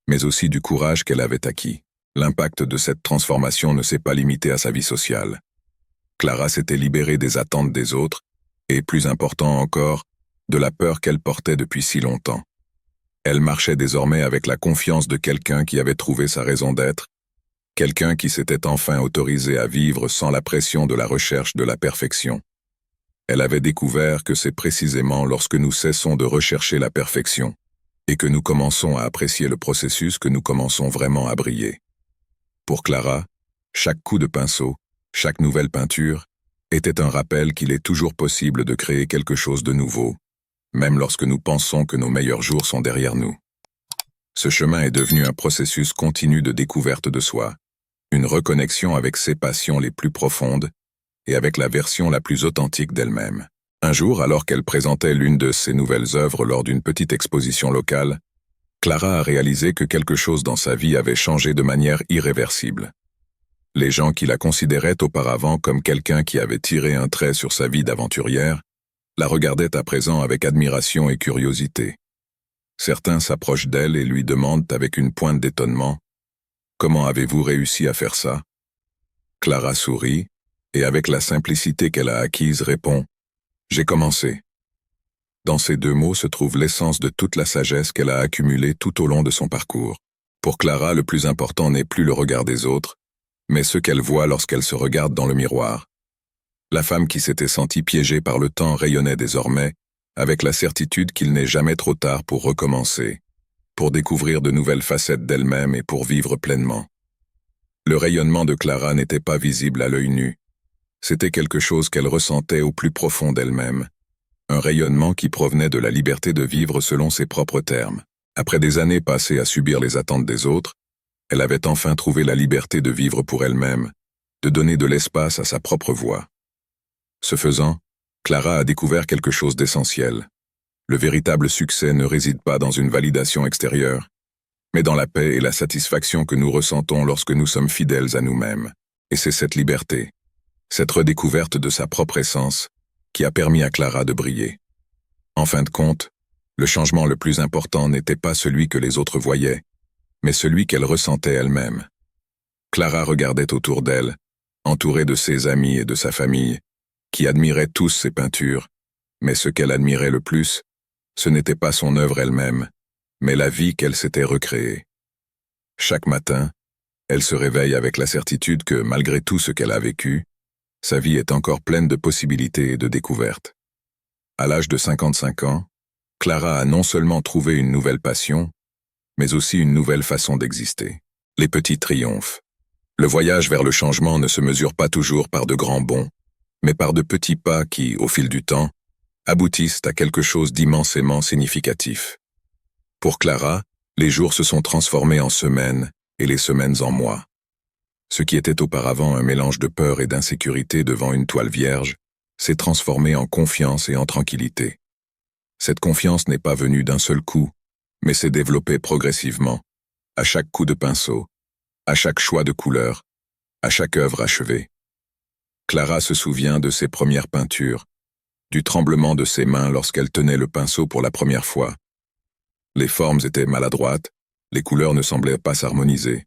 mais aussi du courage qu'elle avait acquis. L'impact de cette transformation ne s'est pas limité à sa vie sociale. Clara s'était libérée des attentes des autres, et plus important encore, de la peur qu'elle portait depuis si longtemps. Elle marchait désormais avec la confiance de quelqu'un qui avait trouvé sa raison d'être, quelqu'un qui s'était enfin autorisé à vivre sans la pression de la recherche de la perfection. Elle avait découvert que c'est précisément lorsque nous cessons de rechercher la perfection, et que nous commençons à apprécier le processus que nous commençons vraiment à briller. Pour Clara, chaque coup de pinceau, chaque nouvelle peinture, était un rappel qu'il est toujours possible de créer quelque chose de nouveau, même lorsque nous pensons que nos meilleurs jours sont derrière nous. Ce chemin est devenu un processus continu de découverte de soi, une reconnexion avec ses passions les plus profondes et avec la version la plus authentique d'elle-même. Un jour, alors qu'elle présentait l'une de ses nouvelles œuvres lors d'une petite exposition locale, Clara a réalisé que quelque chose dans sa vie avait changé de manière irréversible. Les gens qui la considéraient auparavant comme quelqu'un qui avait tiré un trait sur sa vie d'aventurière, la regardaient à présent avec admiration et curiosité. Certains s'approchent d'elle et lui demandent avec une pointe d'étonnement « Comment avez-vous réussi à faire ça ?» Clara sourit, et avec la simplicité qu'elle a acquise répond « J'ai commencé ». Dans ces deux mots se trouve l'essence de toute la sagesse qu'elle a accumulée tout au long de son parcours. Pour Clara, le plus important n'est plus le regard des autres, mais ce qu'elle voit lorsqu'elle se regarde dans le miroir. La femme qui s'était sentie piégée par le temps rayonnait désormais, avec la certitude qu'il n'est jamais trop tard pour recommencer, pour découvrir de nouvelles facettes d'elle-même et pour vivre pleinement. Le rayonnement de Clara n'était pas visible à l'œil nu. C'était quelque chose qu'elle ressentait au plus profond d'elle-même. Un rayonnement qui provenait de la liberté de vivre selon ses propres termes. Après des années passées à subir les attentes des autres, elle avait enfin trouvé la liberté de vivre pour elle-même, de donner de l'espace à sa propre voix. Ce faisant, Clara a découvert quelque chose d'essentiel. Le véritable succès ne réside pas dans une validation extérieure, mais dans la paix et la satisfaction que nous ressentons lorsque nous sommes fidèles à nous-mêmes. Et c'est cette liberté, cette redécouverte de sa propre essence, qui a permis à Clara de briller. En fin de compte, le changement le plus important n'était pas celui que les autres voyaient, mais celui qu'elle ressentait elle-même. Clara regardait autour d'elle, entourée de ses amis et de sa famille, qui admiraient tous ses peintures, mais ce qu'elle admirait le plus, ce n'était pas son œuvre elle-même, mais la vie qu'elle s'était recréée. Chaque matin, Elle se réveille avec la certitude que, malgré tout ce qu'elle a vécu, sa vie est encore pleine de possibilités et de découvertes. À l'âge de 55 ans, Clara a non seulement trouvé une nouvelle passion, mais aussi une nouvelle façon d'exister. Les petits triomphes. Le voyage vers le changement ne se mesure pas toujours par de grands bonds, mais par de petits pas qui, au fil du temps, aboutissent à quelque chose d'immensément significatif. Pour Clara, les jours se sont transformés en semaines et les semaines en mois. Ce qui était auparavant un mélange de peur et d'insécurité devant une toile vierge s'est transformé en confiance et en tranquillité. Cette confiance n'est pas venue d'un seul coup, mais s'est développée progressivement, à chaque coup de pinceau, à chaque choix de couleur, à chaque œuvre achevée. Clara se souvient de ses premières peintures, du tremblement de ses mains lorsqu'elle tenait le pinceau pour la première fois. Les formes étaient maladroites, les couleurs ne semblaient pas s'harmoniser.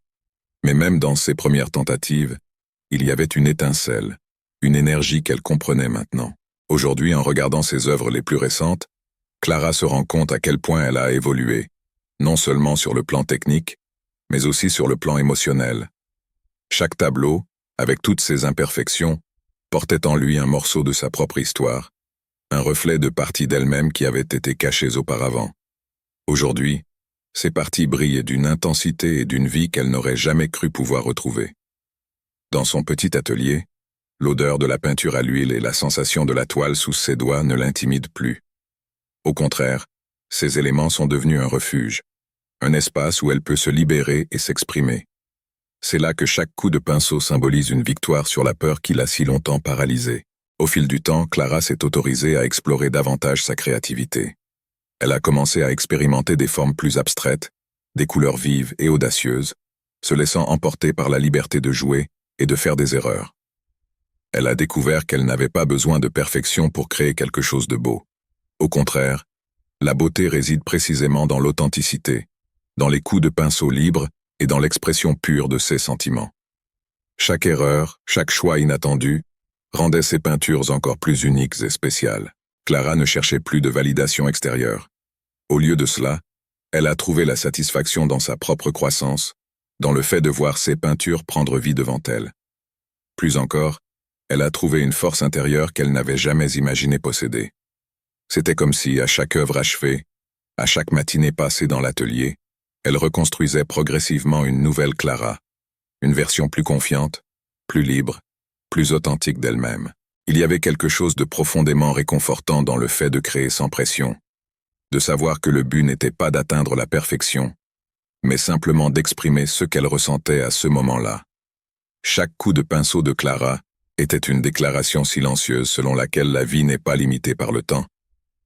Mais même dans ses premières tentatives, il y avait une étincelle, une énergie qu'elle comprenait maintenant. Aujourd'hui, en regardant ses œuvres les plus récentes, Clara se rend compte à quel point elle a évolué, non seulement sur le plan technique, mais aussi sur le plan émotionnel. Chaque tableau, avec toutes ses imperfections, portait en lui un morceau de sa propre histoire, un reflet de parties d'elle-même qui avaient été cachées auparavant. Aujourd'hui, ces parties brillaient d'une intensité et d'une vie qu'elle n'aurait jamais cru pouvoir retrouver. Dans son petit atelier, l'odeur de la peinture à l'huile et la sensation de la toile sous ses doigts ne l'intimident plus. Au contraire, ces éléments sont devenus un refuge, un espace où elle peut se libérer et s'exprimer. C'est là que chaque coup de pinceau symbolise une victoire sur la peur qui l'a si longtemps paralysée. Au fil du temps, Clara s'est autorisée à explorer davantage sa créativité. Elle a commencé à expérimenter des formes plus abstraites, des couleurs vives et audacieuses, se laissant emporter par la liberté de jouer et de faire des erreurs. Elle a découvert qu'elle n'avait pas besoin de perfection pour créer quelque chose de beau. Au contraire, la beauté réside précisément dans l'authenticité, dans les coups de pinceau libres et dans l'expression pure de ses sentiments. Chaque erreur, chaque choix inattendu, rendait ses peintures encore plus uniques et spéciales. Clara ne cherchait plus de validation extérieure. Au lieu de cela, elle a trouvé la satisfaction dans sa propre croissance, dans le fait de voir ses peintures prendre vie devant elle. Plus encore, elle a trouvé une force intérieure qu'elle n'avait jamais imaginé posséder. C'était comme si, à chaque œuvre achevée, à chaque matinée passée dans l'atelier, elle reconstruisait progressivement une nouvelle Clara, une version plus confiante, plus libre, plus authentique d'elle-même. Il y avait quelque chose de profondément réconfortant dans le fait de créer sans pression, de savoir que le but n'était pas d'atteindre la perfection, mais simplement d'exprimer ce qu'elle ressentait à ce moment-là. Chaque coup de pinceau de Clara était une déclaration silencieuse selon laquelle la vie n'est pas limitée par le temps,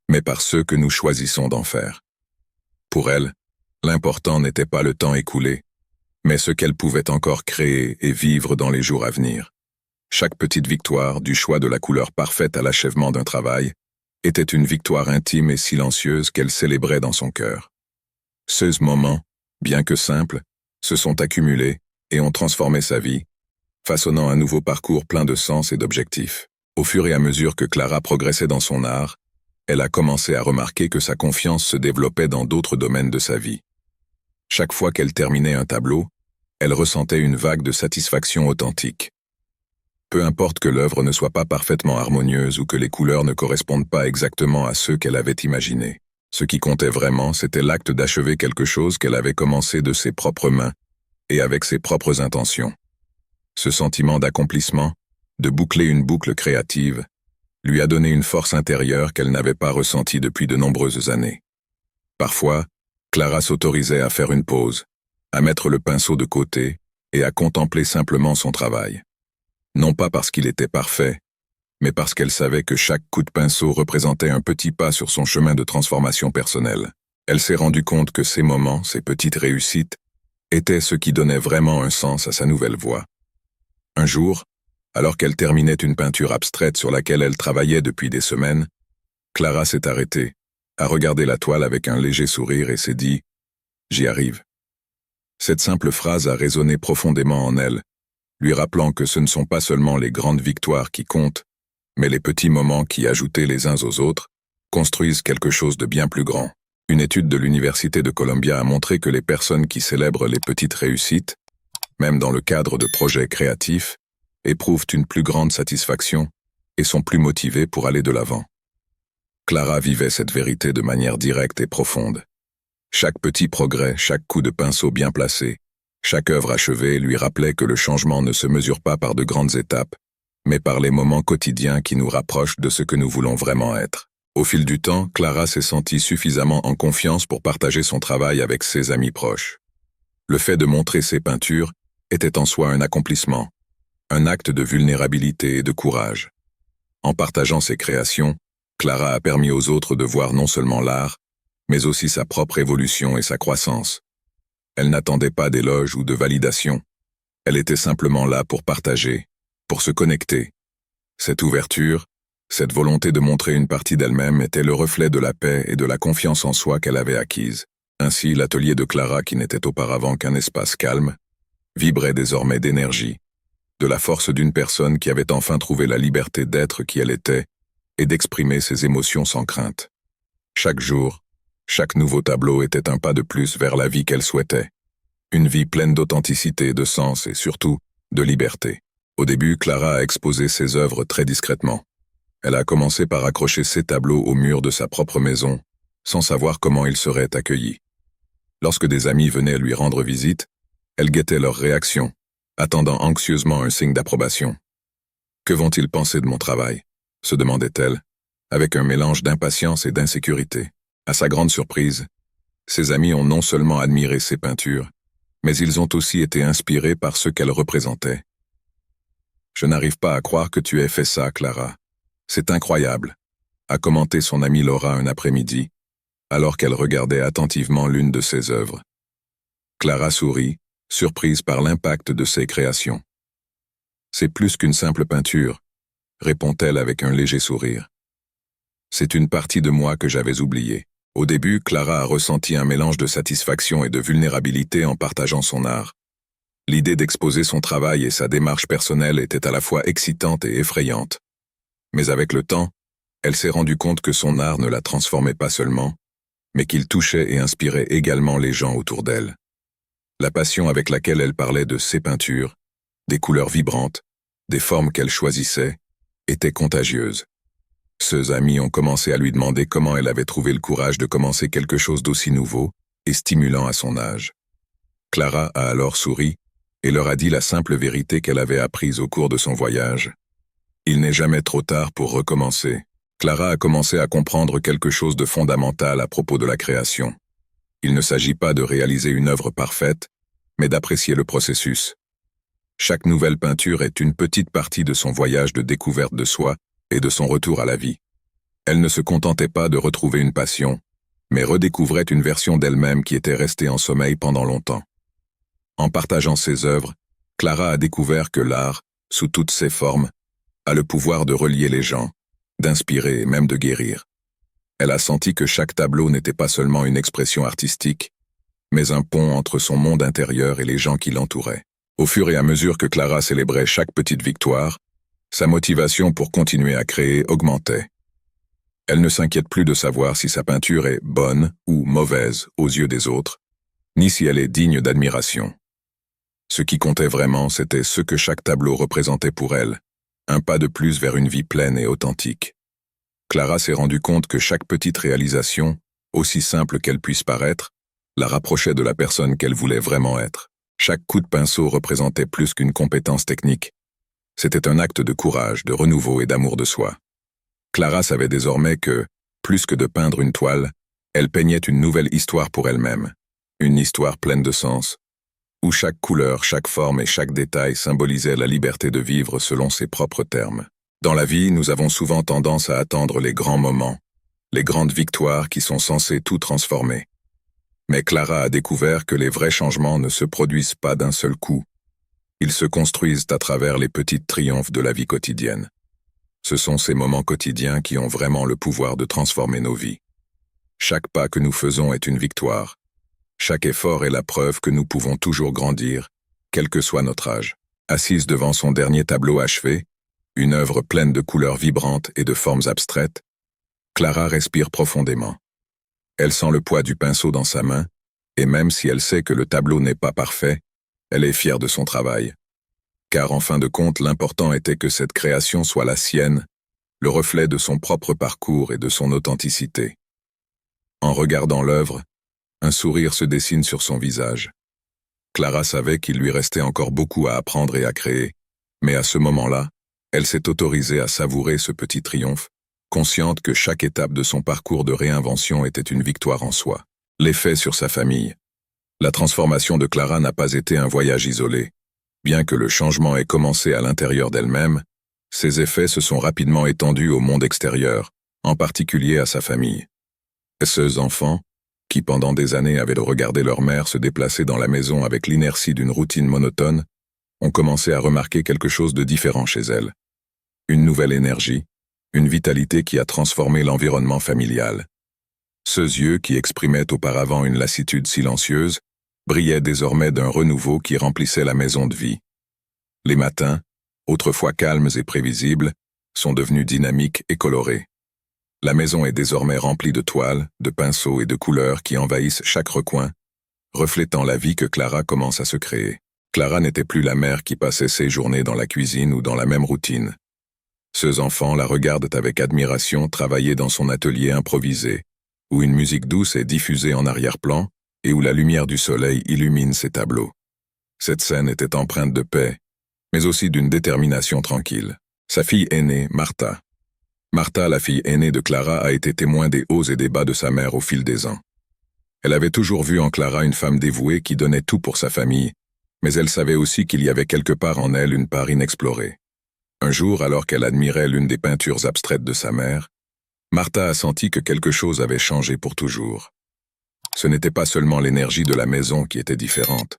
mais par ceux que nous choisissons d'en faire. Pour elle, l'important n'était pas le temps écoulé, mais ce qu'elle pouvait encore créer et vivre dans les jours à venir. Chaque petite victoire, du choix de la couleur parfaite à l'achèvement d'un travail, était une victoire intime et silencieuse qu'elle célébrait dans son cœur. Ces moments, bien que simples, se sont accumulés et ont transformé sa vie, façonnant un nouveau parcours plein de sens et d'objectifs. Au fur et à mesure que Clara progressait dans son art, elle a commencé à remarquer que sa confiance se développait dans d'autres domaines de sa vie. Chaque fois qu'elle terminait un tableau, elle ressentait une vague de satisfaction authentique. Peu importe que l'œuvre ne soit pas parfaitement harmonieuse ou que les couleurs ne correspondent pas exactement à ceux qu'elle avait imaginés. Ce qui comptait vraiment, c'était l'acte d'achever quelque chose qu'elle avait commencé de ses propres mains et avec ses propres intentions. Ce sentiment d'accomplissement, de boucler une boucle créative, lui a donné une force intérieure qu'elle n'avait pas ressentie depuis de nombreuses années. Parfois, Clara s'autorisait à faire une pause, à mettre le pinceau de côté et à contempler simplement son travail. Non pas parce qu'il était parfait, mais parce qu'elle savait que chaque coup de pinceau représentait un petit pas sur son chemin de transformation personnelle. Elle s'est rendue compte que ces moments, ces petites réussites, étaient ce qui donnait vraiment un sens à sa nouvelle voie. Un jour, alors qu'elle terminait une peinture abstraite sur laquelle elle travaillait depuis des semaines, Clara s'est arrêtée, a regardé la toile avec un léger sourire et s'est dit « J'y arrive ». Cette simple phrase a résonné profondément en elle, lui rappelant que ce ne sont pas seulement les grandes victoires qui comptent, mais les petits moments qui, ajoutés les uns aux autres, construisent quelque chose de bien plus grand. Une étude de l'Université de Columbia a montré que les personnes qui célèbrent les petites réussites, même dans le cadre de projets créatifs, éprouvent une plus grande satisfaction et sont plus motivés pour aller de l'avant. Clara vivait cette vérité de manière directe et profonde. Chaque petit progrès, chaque coup de pinceau bien placé, chaque œuvre achevée lui rappelait que le changement ne se mesure pas par de grandes étapes, mais par les moments quotidiens qui nous rapprochent de ce que nous voulons vraiment être. Au fil du temps, Clara s'est sentie suffisamment en confiance pour partager son travail avec ses amis proches. Le fait de montrer ses peintures était en soi un accomplissement, un acte de vulnérabilité et de courage. En partageant ses créations, Clara a permis aux autres de voir non seulement l'art, mais aussi sa propre évolution et sa croissance. Elle n'attendait pas d'éloges ou de validation. Elle était simplement là pour partager, pour se connecter. Cette ouverture, cette volonté de montrer une partie d'elle-même était le reflet de la paix et de la confiance en soi qu'elle avait acquise. Ainsi, l'atelier de Clara, qui n'était auparavant qu'un espace calme, vibrait désormais d'énergie, de la force d'une personne qui avait enfin trouvé la liberté d'être qui elle était et d'exprimer ses émotions sans crainte. Chaque jour, chaque nouveau tableau était un pas de plus vers la vie qu'elle souhaitait. Une vie pleine d'authenticité, de sens et surtout de liberté. Au début, Clara a exposé ses œuvres très discrètement. Elle a commencé par accrocher ses tableaux au mur de sa propre maison, sans savoir comment ils seraient accueillis. Lorsque des amis venaient lui rendre visite, elle guettait leur réaction, attendant anxieusement un signe d'approbation. « Que vont-ils penser de mon travail ?» se demandait-elle, avec un mélange d'impatience et d'insécurité. À sa grande surprise, ses amis ont non seulement admiré ses peintures, mais ils ont aussi été inspirés par ce qu'elles représentaient. « Je n'arrive pas à croire que tu aies fait ça, Clara. C'est incroyable », a commenté son amie Laura un après-midi, alors qu'elle regardait attentivement l'une de ses œuvres. Clara sourit, surprise par l'impact de ses créations. « C'est plus qu'une simple peinture », répond-elle avec un léger sourire. « C'est une partie de moi que j'avais oubliée. » Au début, Clara a ressenti un mélange de satisfaction et de vulnérabilité en partageant son art. L'idée d'exposer son travail et sa démarche personnelle était à la fois excitante et effrayante. Mais avec le temps, elle s'est rendue compte que son art ne la transformait pas seulement, mais qu'il touchait et inspirait également les gens autour d'elle. La passion avec laquelle elle parlait de ses peintures, des couleurs vibrantes, des formes qu'elle choisissait, était contagieuse. Ses amis ont commencé à lui demander comment elle avait trouvé le courage de commencer quelque chose d'aussi nouveau et stimulant à son âge. Clara a alors souri et leur a dit la simple vérité qu'elle avait apprise au cours de son voyage. Il n'est jamais trop tard pour recommencer. Clara a commencé à comprendre quelque chose de fondamental à propos de la création. Il ne s'agit pas de réaliser une œuvre parfaite, mais d'apprécier le processus. Chaque nouvelle peinture est une petite partie de son voyage de découverte de soi et de son retour à la vie. Elle ne se contentait pas de retrouver une passion, mais redécouvrait une version d'elle-même qui était restée en sommeil pendant longtemps. En partageant ses œuvres, Clara a découvert que l'art, sous toutes ses formes, a le pouvoir de relier les gens, d'inspirer et même de guérir. Elle a senti que chaque tableau n'était pas seulement une expression artistique, mais un pont entre son monde intérieur et les gens qui l'entouraient. Au fur et à mesure que Clara célébrait chaque petite victoire, sa motivation pour continuer à créer augmentait. Elle ne s'inquiète plus de savoir si sa peinture est bonne ou mauvaise aux yeux des autres, ni si elle est digne d'admiration. Ce qui comptait vraiment, c'était ce que chaque tableau représentait pour elle, un pas de plus vers une vie pleine et authentique. Clara s'est rendue compte que chaque petite réalisation, aussi simple qu'elle puisse paraître, la rapprochait de la personne qu'elle voulait vraiment être. Chaque coup de pinceau représentait plus qu'une compétence technique. C'était un acte de courage, de renouveau et d'amour de soi. Clara savait désormais que, plus que de peindre une toile, elle peignait une nouvelle histoire pour elle-même, une histoire pleine de sens, où chaque couleur, chaque forme et chaque détail symbolisait la liberté de vivre selon ses propres termes. Dans la vie, nous avons souvent tendance à attendre les grands moments, les grandes victoires qui sont censées tout transformer. Mais Clara a découvert que les vrais changements ne se produisent pas d'un seul coup. Ils se construisent à travers les petits triomphes de la vie quotidienne. Ce sont ces moments quotidiens qui ont vraiment le pouvoir de transformer nos vies. Chaque pas que nous faisons est une victoire. Chaque effort est la preuve que nous pouvons toujours grandir, quel que soit notre âge. Assise devant son dernier tableau achevé, une œuvre pleine de couleurs vibrantes et de formes abstraites, Clara respire profondément. Elle sent le poids du pinceau dans sa main, et même si elle sait que le tableau n'est pas parfait, Elle est fière de son travail. Car en fin de compte, l'important était que cette création soit la sienne, le reflet de son propre parcours et de son authenticité. En regardant l'œuvre, un sourire se dessine sur son visage. Clara savait qu'il lui restait encore beaucoup à apprendre et à créer, mais à ce moment-là, elle s'est autorisée à savourer ce petit triomphe, consciente que chaque étape de son parcours de réinvention était une victoire en soi. L'effet sur sa famille. La transformation de Clara n'a pas été un voyage isolé. Bien que le changement ait commencé à l'intérieur d'elle-même, ses effets se sont rapidement étendus au monde extérieur, en particulier à sa famille. Ces enfants, qui pendant des années avaient regardé leur mère se déplacer dans la maison avec l'inertie d'une routine monotone, ont commencé à remarquer quelque chose de différent chez elle. Une nouvelle énergie, une vitalité qui a transformé l'environnement familial. Ceux yeux qui exprimaient auparavant une lassitude silencieuse, brillaient désormais d'un renouveau qui remplissait la maison de vie. Les matins, autrefois calmes et prévisibles, sont devenus dynamiques et colorés. La maison est désormais remplie de toiles, de pinceaux et de couleurs qui envahissent chaque recoin, reflétant la vie que Clara commence à se créer. Clara n'était plus la mère qui passait ses journées dans la cuisine ou dans la même routine. Ces enfants la regardent avec admiration travailler dans son atelier improvisé, où une musique douce est diffusée en arrière-plan et où la lumière du soleil illumine ses tableaux. Cette scène était empreinte de paix, mais aussi d'une détermination tranquille. Sa fille aînée, Martha. Martha, la fille aînée de Clara, a été témoin des hauts et des bas de sa mère au fil des ans. Elle avait toujours vu en Clara une femme dévouée qui donnait tout pour sa famille, mais elle savait aussi qu'il y avait quelque part en elle une part inexplorée. Un jour, alors qu'elle admirait l'une des peintures abstraites de sa mère, Martha a senti que quelque chose avait changé pour toujours. Ce n'était pas seulement l'énergie de la maison qui était différente.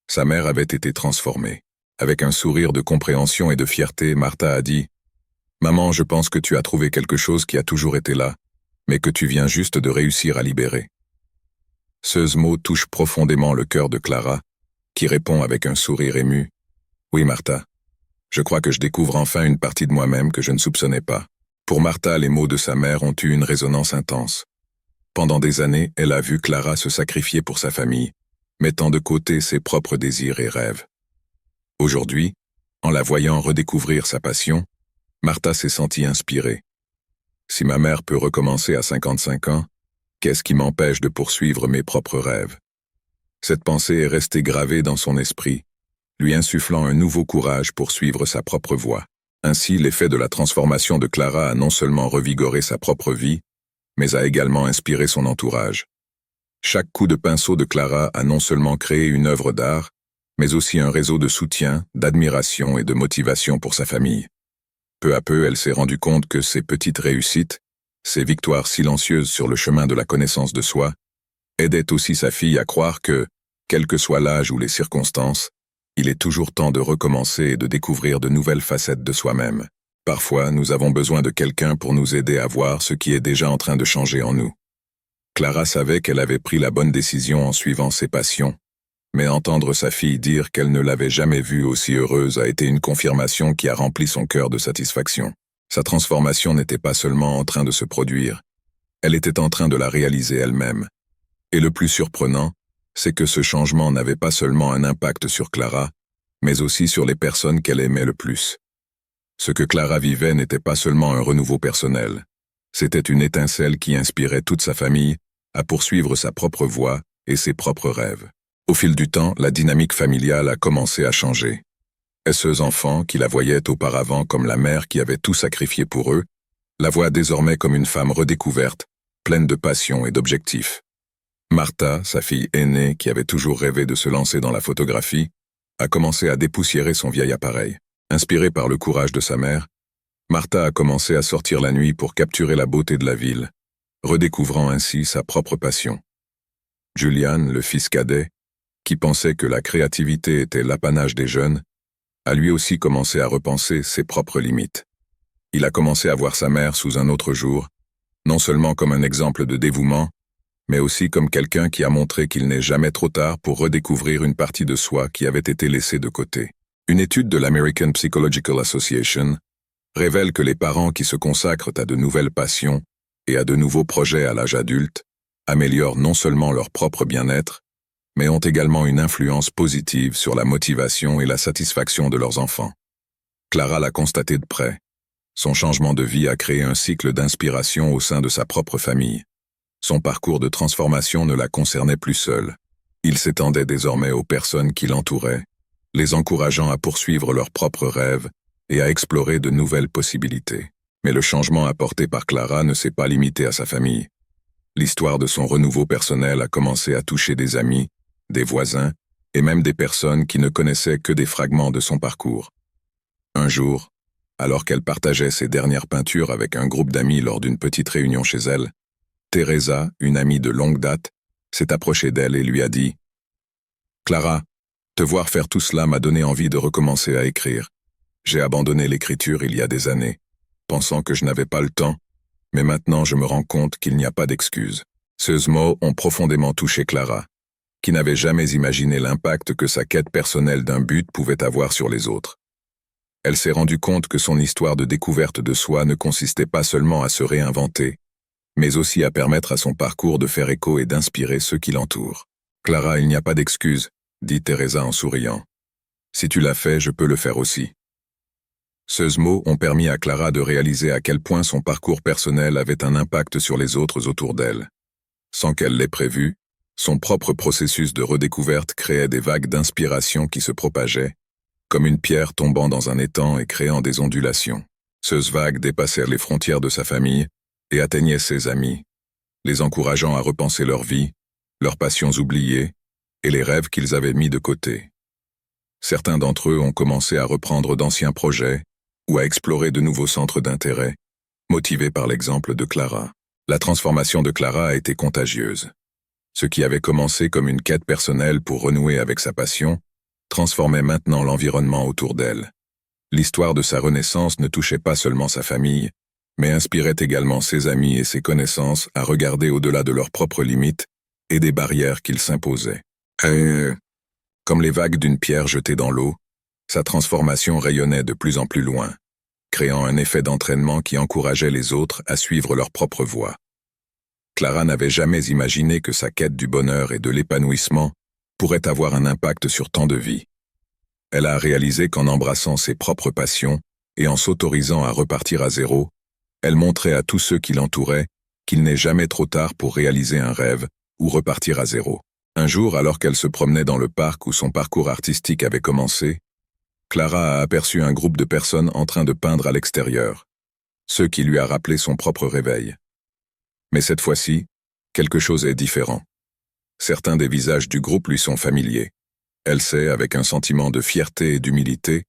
Sa mère avait été transformée. Avec un sourire de compréhension et de fierté, Martha a dit « Maman, je pense que tu as trouvé quelque chose qui a toujours été là, mais que tu viens juste de réussir à libérer. » Ce mot touche profondément le cœur de Clara, qui répond avec un sourire ému « Oui, Martha, je crois que je découvre enfin une partie de moi-même que je ne soupçonnais pas. » Pour Martha, les mots de sa mère ont eu une résonance intense. Pendant des années, elle a vu Clara se sacrifier pour sa famille, mettant de côté ses propres désirs et rêves. Aujourd'hui, en la voyant redécouvrir sa passion, Martha s'est sentie inspirée. Si ma mère peut recommencer à 55 ans, qu'est-ce qui m'empêche de poursuivre mes propres rêves? Cette pensée est restée gravée dans son esprit, lui insufflant un nouveau courage pour suivre sa propre voie. Ainsi, l'effet de la transformation de Clara a non seulement revigoré sa propre vie, mais a également inspiré son entourage. Chaque coup de pinceau de Clara a non seulement créé une œuvre d'art, mais aussi un réseau de soutien, d'admiration et de motivation pour sa famille. Peu à peu, elle s'est rendue compte que ces petites réussites, ces victoires silencieuses sur le chemin de la connaissance de soi, aidaient aussi sa fille à croire que, quel que soit l'âge ou les circonstances, il est toujours temps de recommencer et de découvrir de nouvelles facettes de soi-même. Parfois, nous avons besoin de quelqu'un pour nous aider à voir ce qui est déjà en train de changer en nous. Clara savait qu'elle avait pris la bonne décision en suivant ses passions, mais entendre sa fille dire qu'elle ne l'avait jamais vue aussi heureuse a été une confirmation qui a rempli son cœur de satisfaction. Sa transformation n'était pas seulement en train de se produire, elle était en train de la réaliser elle-même. Et le plus surprenant, c'est que ce changement n'avait pas seulement un impact sur Clara, mais aussi sur les personnes qu'elle aimait le plus. Ce que Clara vivait n'était pas seulement un renouveau personnel, c'était une étincelle qui inspirait toute sa famille à poursuivre sa propre voie et ses propres rêves. Au fil du temps, la dynamique familiale a commencé à changer. Et ces enfants, qui la voyaient auparavant comme la mère qui avait tout sacrifié pour eux, la voient désormais comme une femme redécouverte, pleine de passion et d'objectifs. Martha, sa fille aînée qui avait toujours rêvé de se lancer dans la photographie, a commencé à dépoussiérer son vieil appareil. Inspirée par le courage de sa mère, Martha a commencé à sortir la nuit pour capturer la beauté de la ville, redécouvrant ainsi sa propre passion. Julian, le fils cadet, qui pensait que la créativité était l'apanage des jeunes, a lui aussi commencé à repenser ses propres limites. Il a commencé à voir sa mère sous un autre jour, non seulement comme un exemple de dévouement, mais aussi comme quelqu'un qui a montré qu'il n'est jamais trop tard pour redécouvrir une partie de soi qui avait été laissée de côté. Une étude de l'American Psychological Association révèle que les parents qui se consacrent à de nouvelles passions et à de nouveaux projets à l'âge adulte améliorent non seulement leur propre bien-être, mais ont également une influence positive sur la motivation et la satisfaction de leurs enfants. Clara l'a constaté de près. Son changement de vie a créé un cycle d'inspiration au sein de sa propre famille. Son parcours de transformation ne la concernait plus seule. Il s'étendait désormais aux personnes qui l'entouraient, les encourageant à poursuivre leurs propres rêves et à explorer de nouvelles possibilités. Mais le changement apporté par Clara ne s'est pas limité à sa famille. L'histoire de son renouveau personnel a commencé à toucher des amis, des voisins et même des personnes qui ne connaissaient que des fragments de son parcours. Un jour, alors qu'elle partageait ses dernières peintures avec un groupe d'amis lors d'une petite réunion chez elle, Teresa, une amie de longue date, s'est approchée d'elle et lui a dit « Clara, te voir faire tout cela m'a donné envie de recommencer à écrire. J'ai abandonné l'écriture il y a des années, pensant que je n'avais pas le temps, mais maintenant je me rends compte qu'il n'y a pas d'excuse. » Ces mots ont profondément touché Clara, qui n'avait jamais imaginé l'impact que sa quête personnelle d'un but pouvait avoir sur les autres. Elle s'est rendue compte que son histoire de découverte de soi ne consistait pas seulement à se réinventer, mais aussi à permettre à son parcours de faire écho et d'inspirer ceux qui l'entourent. « Clara, il n'y a pas d'excuse, » dit Teresa en souriant. « Si tu l'as fait, je peux le faire aussi. » Ces mots ont permis à Clara de réaliser à quel point son parcours personnel avait un impact sur les autres autour d'elle. Sans qu'elle l'ait prévu, son propre processus de redécouverte créait des vagues d'inspiration qui se propageaient, comme une pierre tombant dans un étang et créant des ondulations. Ces vagues dépassèrent les frontières de sa famille et atteignaient ses amis, les encourageant à repenser leur vie, leurs passions oubliées et les rêves qu'ils avaient mis de côté. Certains d'entre eux ont commencé à reprendre d'anciens projets ou à explorer de nouveaux centres d'intérêt, motivés par l'exemple de Clara. La transformation de Clara a été contagieuse. Ce qui avait commencé comme une quête personnelle pour renouer avec sa passion, transformait maintenant l'environnement autour d'elle. L'histoire de sa renaissance ne touchait pas seulement sa famille, mais inspirait également ses amis et ses connaissances à regarder au-delà de leurs propres limites et des barrières qu'ils s'imposaient. Comme les vagues d'une pierre jetée dans l'eau, sa transformation rayonnait de plus en plus loin, créant un effet d'entraînement qui encourageait les autres à suivre leur propre voie. Clara n'avait jamais imaginé que sa quête du bonheur et de l'épanouissement pourrait avoir un impact sur tant de vies. Elle a réalisé qu'en embrassant ses propres passions et en s'autorisant à repartir à zéro, elle montrait à tous ceux qui l'entouraient qu'il n'est jamais trop tard pour réaliser un rêve ou repartir à zéro. Un jour, alors qu'elle se promenait dans le parc où son parcours artistique avait commencé, Clara a aperçu un groupe de personnes en train de peindre à l'extérieur, ce qui lui a rappelé son propre réveil. Mais cette fois-ci, quelque chose est différent. Certains des visages du groupe lui sont familiers. Elle sait, avec un sentiment de fierté et d'humilité,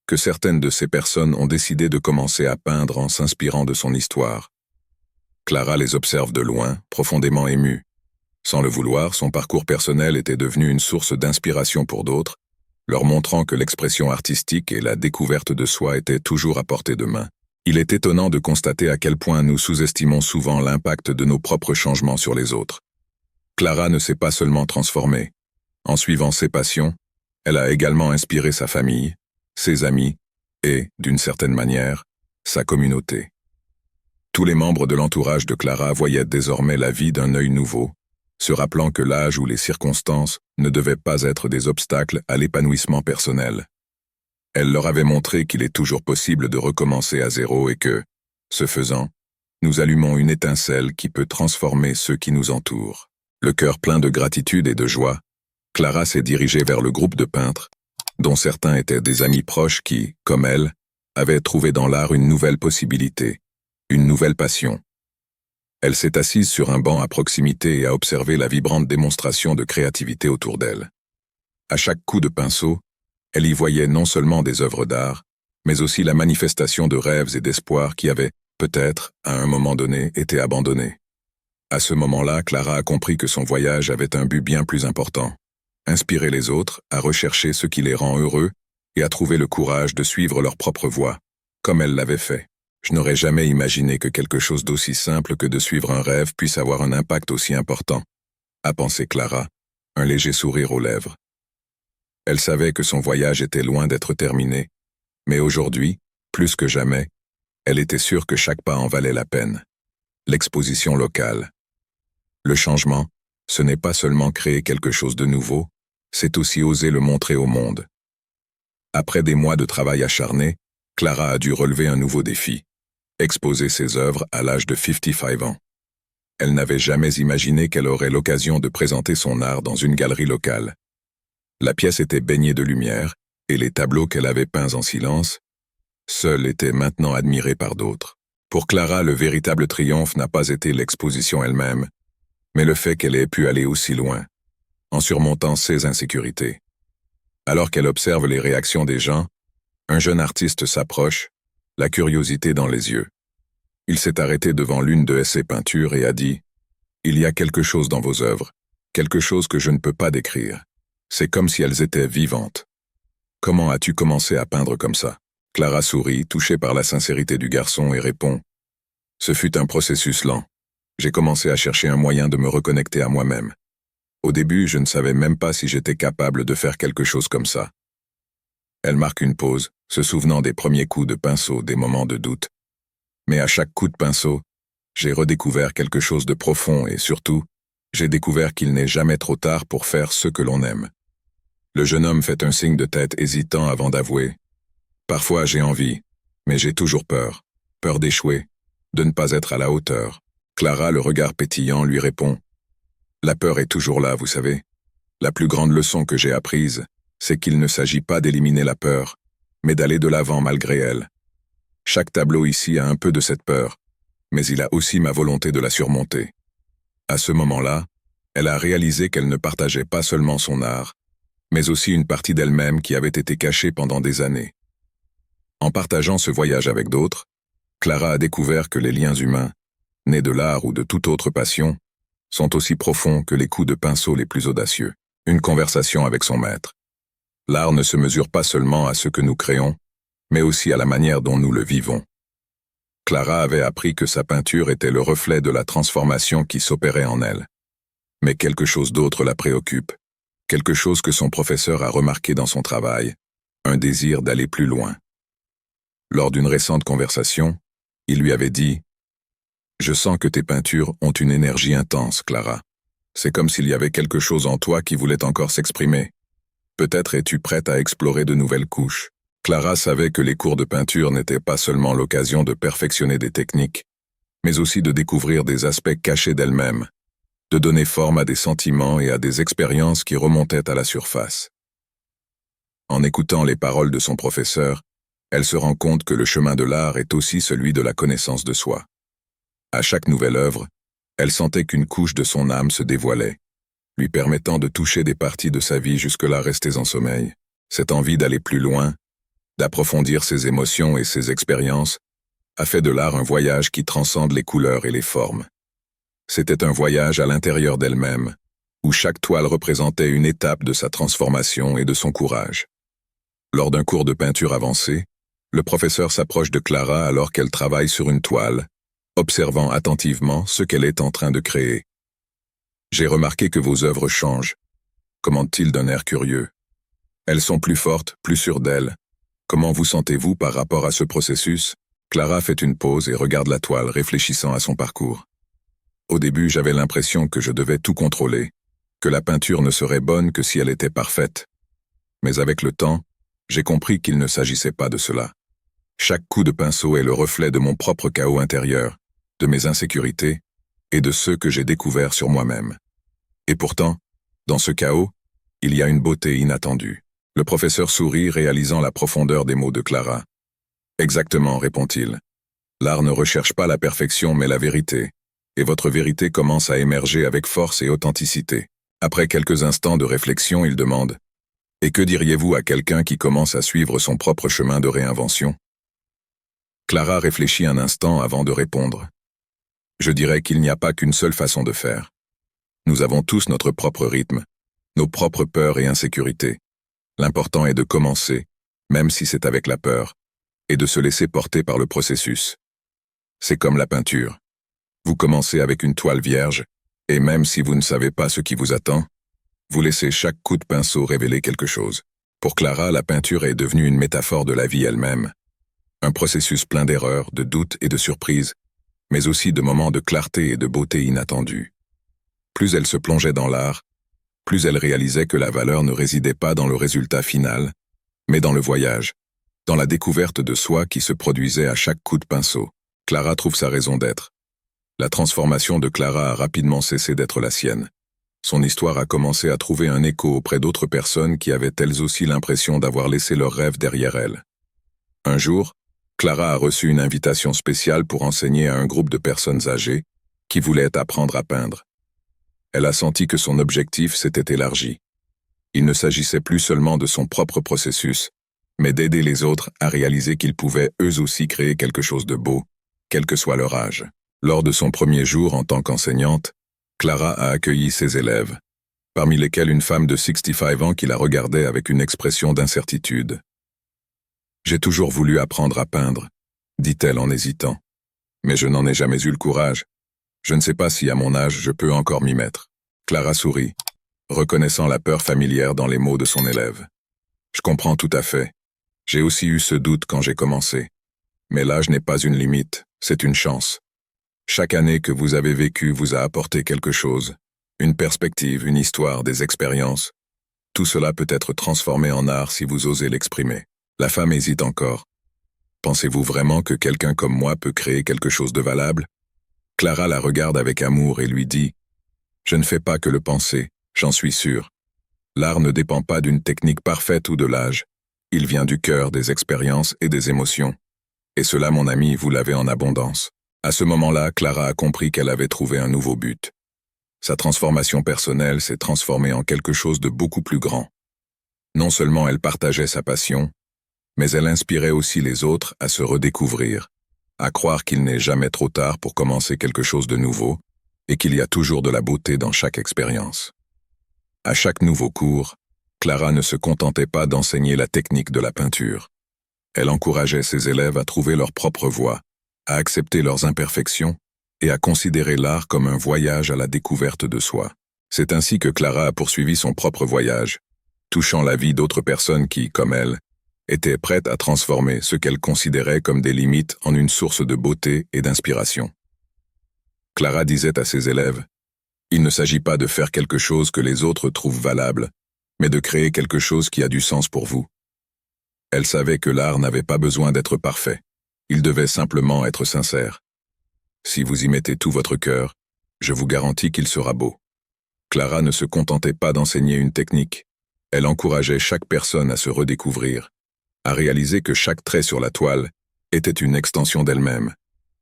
que certaines de ces personnes ont décidé de commencer à peindre en s'inspirant de son histoire. Clara les observe de loin, profondément émue. Sans le vouloir, son parcours personnel était devenu une source d'inspiration pour d'autres, leur montrant que l'expression artistique et la découverte de soi étaient toujours à portée de main. Il est étonnant de constater à quel point nous sous-estimons souvent l'impact de nos propres changements sur les autres. Clara ne s'est pas seulement transformée. En suivant ses passions, elle a également inspiré sa famille, ses amis et, d'une certaine manière, sa communauté. Tous les membres de l'entourage de Clara voyaient désormais la vie d'un œil nouveau, se rappelant que l'âge ou les circonstances ne devaient pas être des obstacles à l'épanouissement personnel. Elle leur avait montré qu'il est toujours possible de recommencer à zéro et que, ce faisant, nous allumons une étincelle qui peut transformer ceux qui nous entourent. Le cœur plein de gratitude et de joie, Clara s'est dirigée vers le groupe de peintres, dont certains étaient des amis proches qui, comme elle, avaient trouvé dans l'art une nouvelle possibilité, une nouvelle passion. Elle s'est assise sur un banc à proximité et a observé la vibrante démonstration de créativité autour d'elle. À chaque coup de pinceau, elle y voyait non seulement des œuvres d'art, mais aussi la manifestation de rêves et d'espoirs qui avaient, peut-être, à un moment donné, été abandonnés. À ce moment-là, Clara a compris que son voyage avait un but bien plus important. Inspirer les autres à rechercher ce qui les rend heureux et à trouver le courage de suivre leur propre voie, comme elle l'avait fait. Je n'aurais jamais imaginé que quelque chose d'aussi simple que de suivre un rêve puisse avoir un impact aussi important, a pensé Clara, un léger sourire aux lèvres. Elle savait que son voyage était loin d'être terminé, mais aujourd'hui, plus que jamais, elle était sûre que chaque pas en valait la peine. L'exposition locale. Le changement, Ce n'est pas seulement créer quelque chose de nouveau, c'est aussi oser le montrer au monde. Après des mois de travail acharné, Clara a dû relever un nouveau défi, exposer ses œuvres à l'âge de 55 ans. Elle n'avait jamais imaginé qu'elle aurait l'occasion de présenter son art dans une galerie locale. La pièce était baignée de lumière, et les tableaux qu'elle avait peints en silence, seuls étaient maintenant admirés par d'autres. Pour Clara, le véritable triomphe n'a pas été l'exposition elle-même, mais le fait qu'elle ait pu aller aussi loin, en surmontant ses insécurités. Alors qu'elle observe les réactions des gens, un jeune artiste s'approche, la curiosité dans les yeux. Il s'est arrêté devant l'une de ses peintures et a dit « Il y a quelque chose dans vos œuvres, quelque chose que je ne peux pas décrire. C'est comme si elles étaient vivantes. Comment as-tu commencé à peindre comme ça ?» Clara sourit, touchée par la sincérité du garçon, et répond « Ce fut un processus lent. J'ai commencé à chercher un moyen de me reconnecter à moi-même. Au début, je ne savais même pas si j'étais capable de faire quelque chose comme ça. » Elle marque une pause, se souvenant des premiers coups de pinceau, des moments de doute. Mais à chaque coup de pinceau, j'ai redécouvert quelque chose de profond et surtout, j'ai découvert qu'il n'est jamais trop tard pour faire ce que l'on aime. Le jeune homme fait un signe de tête hésitant avant d'avouer « Parfois j'ai envie, mais j'ai toujours peur. Peur d'échouer, de ne pas être à la hauteur. » Clara, le regard pétillant, lui répond « La peur est toujours là, vous savez. La plus grande leçon que j'ai apprise, c'est qu'il ne s'agit pas d'éliminer la peur, mais d'aller de l'avant malgré elle. Chaque tableau ici a un peu de cette peur, mais il a aussi ma volonté de la surmonter. » À ce moment-là, elle a réalisé qu'elle ne partageait pas seulement son art, mais aussi une partie d'elle-même qui avait été cachée pendant des années. En partageant ce voyage avec d'autres, Clara a découvert que les liens humains, nés de l'art ou de toute autre passion, sont aussi profonds que les coups de pinceau les plus audacieux. Une conversation avec son maître. L'art ne se mesure pas seulement à ce que nous créons, mais aussi à la manière dont nous le vivons. Clara avait appris que sa peinture était le reflet de la transformation qui s'opérait en elle. Mais quelque chose d'autre la préoccupe, quelque chose que son professeur a remarqué dans son travail, un désir d'aller plus loin. Lors d'une récente conversation, il lui avait dit « Je sens que tes peintures ont une énergie intense, Clara. C'est comme s'il y avait quelque chose en toi qui voulait encore s'exprimer. Peut-être es-tu prête à explorer de nouvelles couches. » Clara savait que les cours de peinture n'étaient pas seulement l'occasion de perfectionner des techniques, mais aussi de découvrir des aspects cachés d'elle-même, de donner forme à des sentiments et à des expériences qui remontaient à la surface. En écoutant les paroles de son professeur, elle se rend compte que le chemin de l'art est aussi celui de la connaissance de soi. À chaque nouvelle œuvre, elle sentait qu'une couche de son âme se dévoilait, lui permettant de toucher des parties de sa vie jusque-là restées en sommeil. Cette envie d'aller plus loin, d'approfondir ses émotions et ses expériences, a fait de l'art un voyage qui transcende les couleurs et les formes. C'était un voyage à l'intérieur d'elle-même, où chaque toile représentait une étape de sa transformation et de son courage. Lors d'un cours de peinture avancé, le professeur s'approche de Clara alors qu'elle travaille sur une toile, observant attentivement ce qu'elle est en train de créer. « J'ai remarqué que vos œuvres changent, » commande-t-il d'un air curieux. « Elles sont plus fortes, plus sûres d'elles. Comment vous sentez-vous par rapport à ce processus ?» Clara fait une pause et regarde la toile, réfléchissant à son parcours. « Au début, j'avais l'impression que je devais tout contrôler, que la peinture ne serait bonne que si elle était parfaite. Mais avec le temps, j'ai compris qu'il ne s'agissait pas de cela. Chaque coup de pinceau est le reflet de mon propre chaos intérieur, de mes insécurités et de ceux que j'ai découverts sur moi-même. Et pourtant, dans ce chaos, il y a une beauté inattendue. » Le professeur sourit, réalisant la profondeur des mots de Clara. « Exactement, répond-il. L'art ne recherche pas la perfection mais la vérité, et votre vérité commence à émerger avec force et authenticité. » Après quelques instants de réflexion, il demande « Et que diriez-vous à quelqu'un qui commence à suivre son propre chemin de réinvention ?» Clara réfléchit un instant avant de répondre. « Je dirais qu'il n'y a pas qu'une seule façon de faire. Nous avons tous notre propre rythme, nos propres peurs et insécurités. L'important est de commencer, même si c'est avec la peur, et de se laisser porter par le processus. C'est comme la peinture. Vous commencez avec une toile vierge, et même si vous ne savez pas ce qui vous attend, vous laissez chaque coup de pinceau révéler quelque chose. » Pour Clara, la peinture est devenue une métaphore de la vie elle-même. Un processus plein d'erreurs, de doutes et de surprises, mais aussi de moments de clarté et de beauté inattendue. Plus elle se plongeait dans l'art, plus elle réalisait que la valeur ne résidait pas dans le résultat final, mais dans le voyage, dans la découverte de soi qui se produisait à chaque coup de pinceau. Clara trouve sa raison d'être. La transformation de Clara a rapidement cessé d'être la sienne. Son histoire a commencé à trouver un écho auprès d'autres personnes qui avaient elles aussi l'impression d'avoir laissé leurs rêves derrière elles. Un jour, Clara a reçu une invitation spéciale pour enseigner à un groupe de personnes âgées qui voulaient apprendre à peindre. Elle a senti que son objectif s'était élargi. Il ne s'agissait plus seulement de son propre processus, mais d'aider les autres à réaliser qu'ils pouvaient eux aussi créer quelque chose de beau, quel que soit leur âge. Lors de son premier jour en tant qu'enseignante, Clara a accueilli ses élèves, parmi lesquels une femme de 65 ans qui la regardait avec une expression d'incertitude. « J'ai toujours voulu apprendre à peindre », dit-elle en hésitant. « Mais je n'en ai jamais eu le courage. Je ne sais pas si à mon âge je peux encore m'y mettre. » Clara sourit, reconnaissant la peur familière dans les mots de son élève. « Je comprends tout à fait. J'ai aussi eu ce doute quand j'ai commencé. Mais l'âge n'est pas une limite, c'est une chance. Chaque année que vous avez vécue vous a apporté quelque chose, une perspective, une histoire, des expériences. Tout cela peut être transformé en art si vous osez l'exprimer. » La femme hésite encore. « Pensez-vous vraiment que quelqu'un comme moi peut créer quelque chose de valable ?» Clara la regarde avec amour et lui dit « Je ne fais pas que le penser, j'en suis sûr. L'art ne dépend pas d'une technique parfaite ou de l'âge. Il vient du cœur, des expériences et des émotions. Et cela, mon ami, vous l'avez en abondance. » À ce moment-là, Clara a compris qu'elle avait trouvé un nouveau but. Sa transformation personnelle s'est transformée en quelque chose de beaucoup plus grand. Non seulement elle partageait sa passion, mais elle inspirait aussi les autres à se redécouvrir, à croire qu'il n'est jamais trop tard pour commencer quelque chose de nouveau et qu'il y a toujours de la beauté dans chaque expérience. À chaque nouveau cours, Clara ne se contentait pas d'enseigner la technique de la peinture. Elle encourageait ses élèves à trouver leur propre voie, à accepter leurs imperfections et à considérer l'art comme un voyage à la découverte de soi. C'est ainsi que Clara a poursuivi son propre voyage, touchant la vie d'autres personnes qui, comme elle, étaient prêtes à transformer ce qu'elles considéraient comme des limites en une source de beauté et d'inspiration. Clara disait à ses élèves, « Il ne s'agit pas de faire quelque chose que les autres trouvent valable, mais de créer quelque chose qui a du sens pour vous. » Elle savait que l'art n'avait pas besoin d'être parfait. Il devait simplement être sincère. Si vous y mettez tout votre cœur, je vous garantis qu'il sera beau. Clara ne se contentait pas d'enseigner une technique. Elle encourageait chaque personne à se redécouvrir, à réaliser que chaque trait sur la toile était une extension d'elle-même,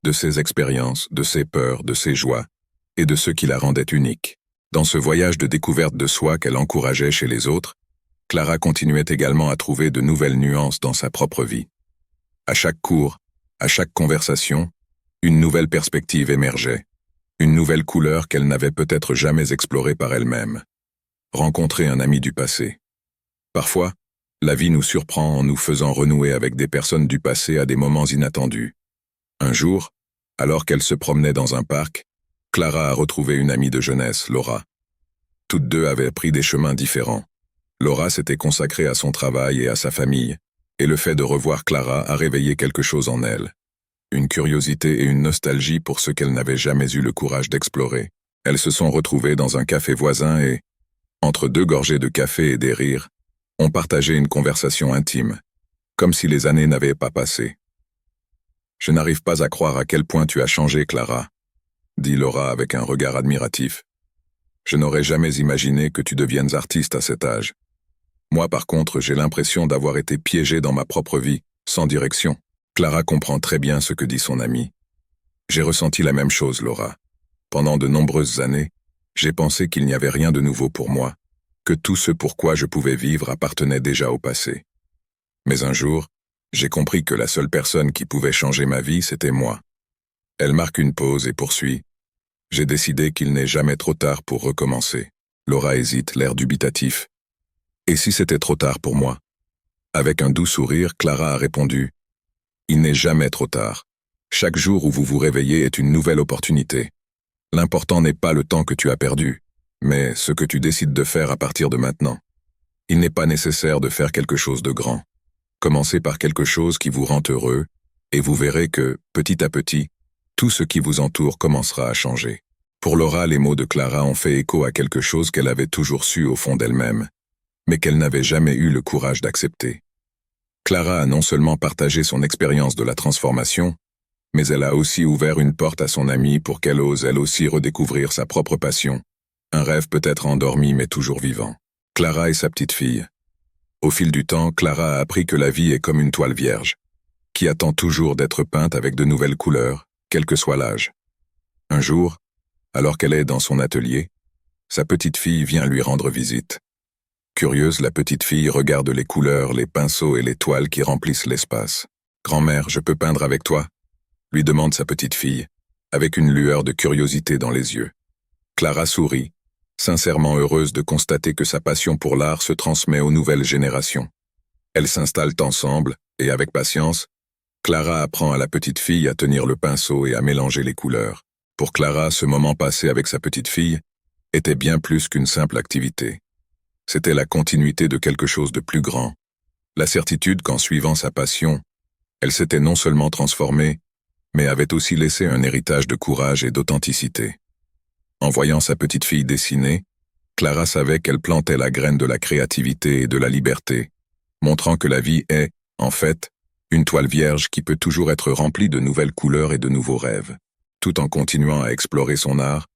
de ses expériences, de ses peurs, de ses joies, et de ce qui la rendait unique. Dans ce voyage de découverte de soi qu'elle encourageait chez les autres, Clara continuait également à trouver de nouvelles nuances dans sa propre vie. À chaque cours, à chaque conversation, une nouvelle perspective émergeait, une nouvelle couleur qu'elle n'avait peut-être jamais explorée par elle-même. Rencontrer un ami du passé. Parfois, la vie nous surprend en nous faisant renouer avec des personnes du passé à des moments inattendus. Un jour, alors qu'elle se promenait dans un parc, Clara a retrouvé une amie de jeunesse, Laura. Toutes deux avaient pris des chemins différents. Laura s'était consacrée à son travail et à sa famille, et le fait de revoir Clara a réveillé quelque chose en elle. Une curiosité et une nostalgie pour ce qu'elle n'avait jamais eu le courage d'explorer. Elles se sont retrouvées dans un café voisin et, entre deux gorgées de café et des rires, ont partagé une conversation intime, comme si les années n'avaient pas passé. « Je n'arrive pas à croire à quel point tu as changé, Clara », dit Laura avec un regard admiratif. « Je n'aurais jamais imaginé que tu deviennes artiste à cet âge. Moi, par contre, j'ai l'impression d'avoir été piégée dans ma propre vie, sans direction. » Clara comprend très bien ce que dit son amie. « J'ai ressenti la même chose, Laura. Pendant de nombreuses années, j'ai pensé qu'il n'y avait rien de nouveau pour moi, que tout ce pour quoi je pouvais vivre appartenait déjà au passé. Mais un jour, j'ai compris que la seule personne qui pouvait changer ma vie, c'était moi. » Elle marque une pause et poursuit. « J'ai décidé qu'il n'est jamais trop tard pour recommencer. » Laura hésite, l'air dubitatif. « Et si c'était trop tard pour moi ?» Avec un doux sourire, Clara a répondu. « Il n'est jamais trop tard. Chaque jour où vous vous réveillez est une nouvelle opportunité. L'important n'est pas le temps que tu as perdu, mais ce que tu décides de faire à partir de maintenant. Il n'est pas nécessaire de faire quelque chose de grand. Commencez par quelque chose qui vous rend heureux, et vous verrez que, petit à petit, tout ce qui vous entoure commencera à changer. Pour Laura, les mots de Clara ont fait écho à quelque chose qu'elle avait toujours su au fond d'elle-même, mais qu'elle n'avait jamais eu le courage d'accepter. Clara a non seulement partagé son expérience de la transformation, mais elle a aussi ouvert une porte à son amie pour qu'elle ose elle aussi redécouvrir sa propre passion, un rêve peut-être endormi mais toujours vivant. Clara et sa petite fille. Au fil du temps, Clara a appris que la vie est comme une toile vierge, qui attend toujours d'être peinte avec de nouvelles couleurs, quel que soit l'âge. Un jour, alors qu'elle est dans son atelier, sa petite fille vient lui rendre visite. Curieuse, la petite fille regarde les couleurs, les pinceaux et les toiles qui remplissent l'espace. « Grand-mère, je peux peindre avec toi ?» lui demande sa petite fille, avec une lueur de curiosité dans les yeux. Clara sourit, sincèrement heureuse de constater que sa passion pour l'art se transmet aux nouvelles générations. Elles s'installent ensemble, et avec patience, Clara apprend à la petite fille à tenir le pinceau et à mélanger les couleurs. Pour Clara, ce moment passé avec sa petite fille était bien plus qu'une simple activité. C'était la continuité de quelque chose de plus grand. La certitude qu'en suivant sa passion, elle s'était non seulement transformée, mais avait aussi laissé un héritage de courage et d'authenticité. En voyant sa petite fille dessiner, Clara savait qu'elle plantait la graine de la créativité et de la liberté, montrant que la vie est, en fait, une toile vierge qui peut toujours être remplie de nouvelles couleurs et de nouveaux rêves. Tout en continuant à explorer son art,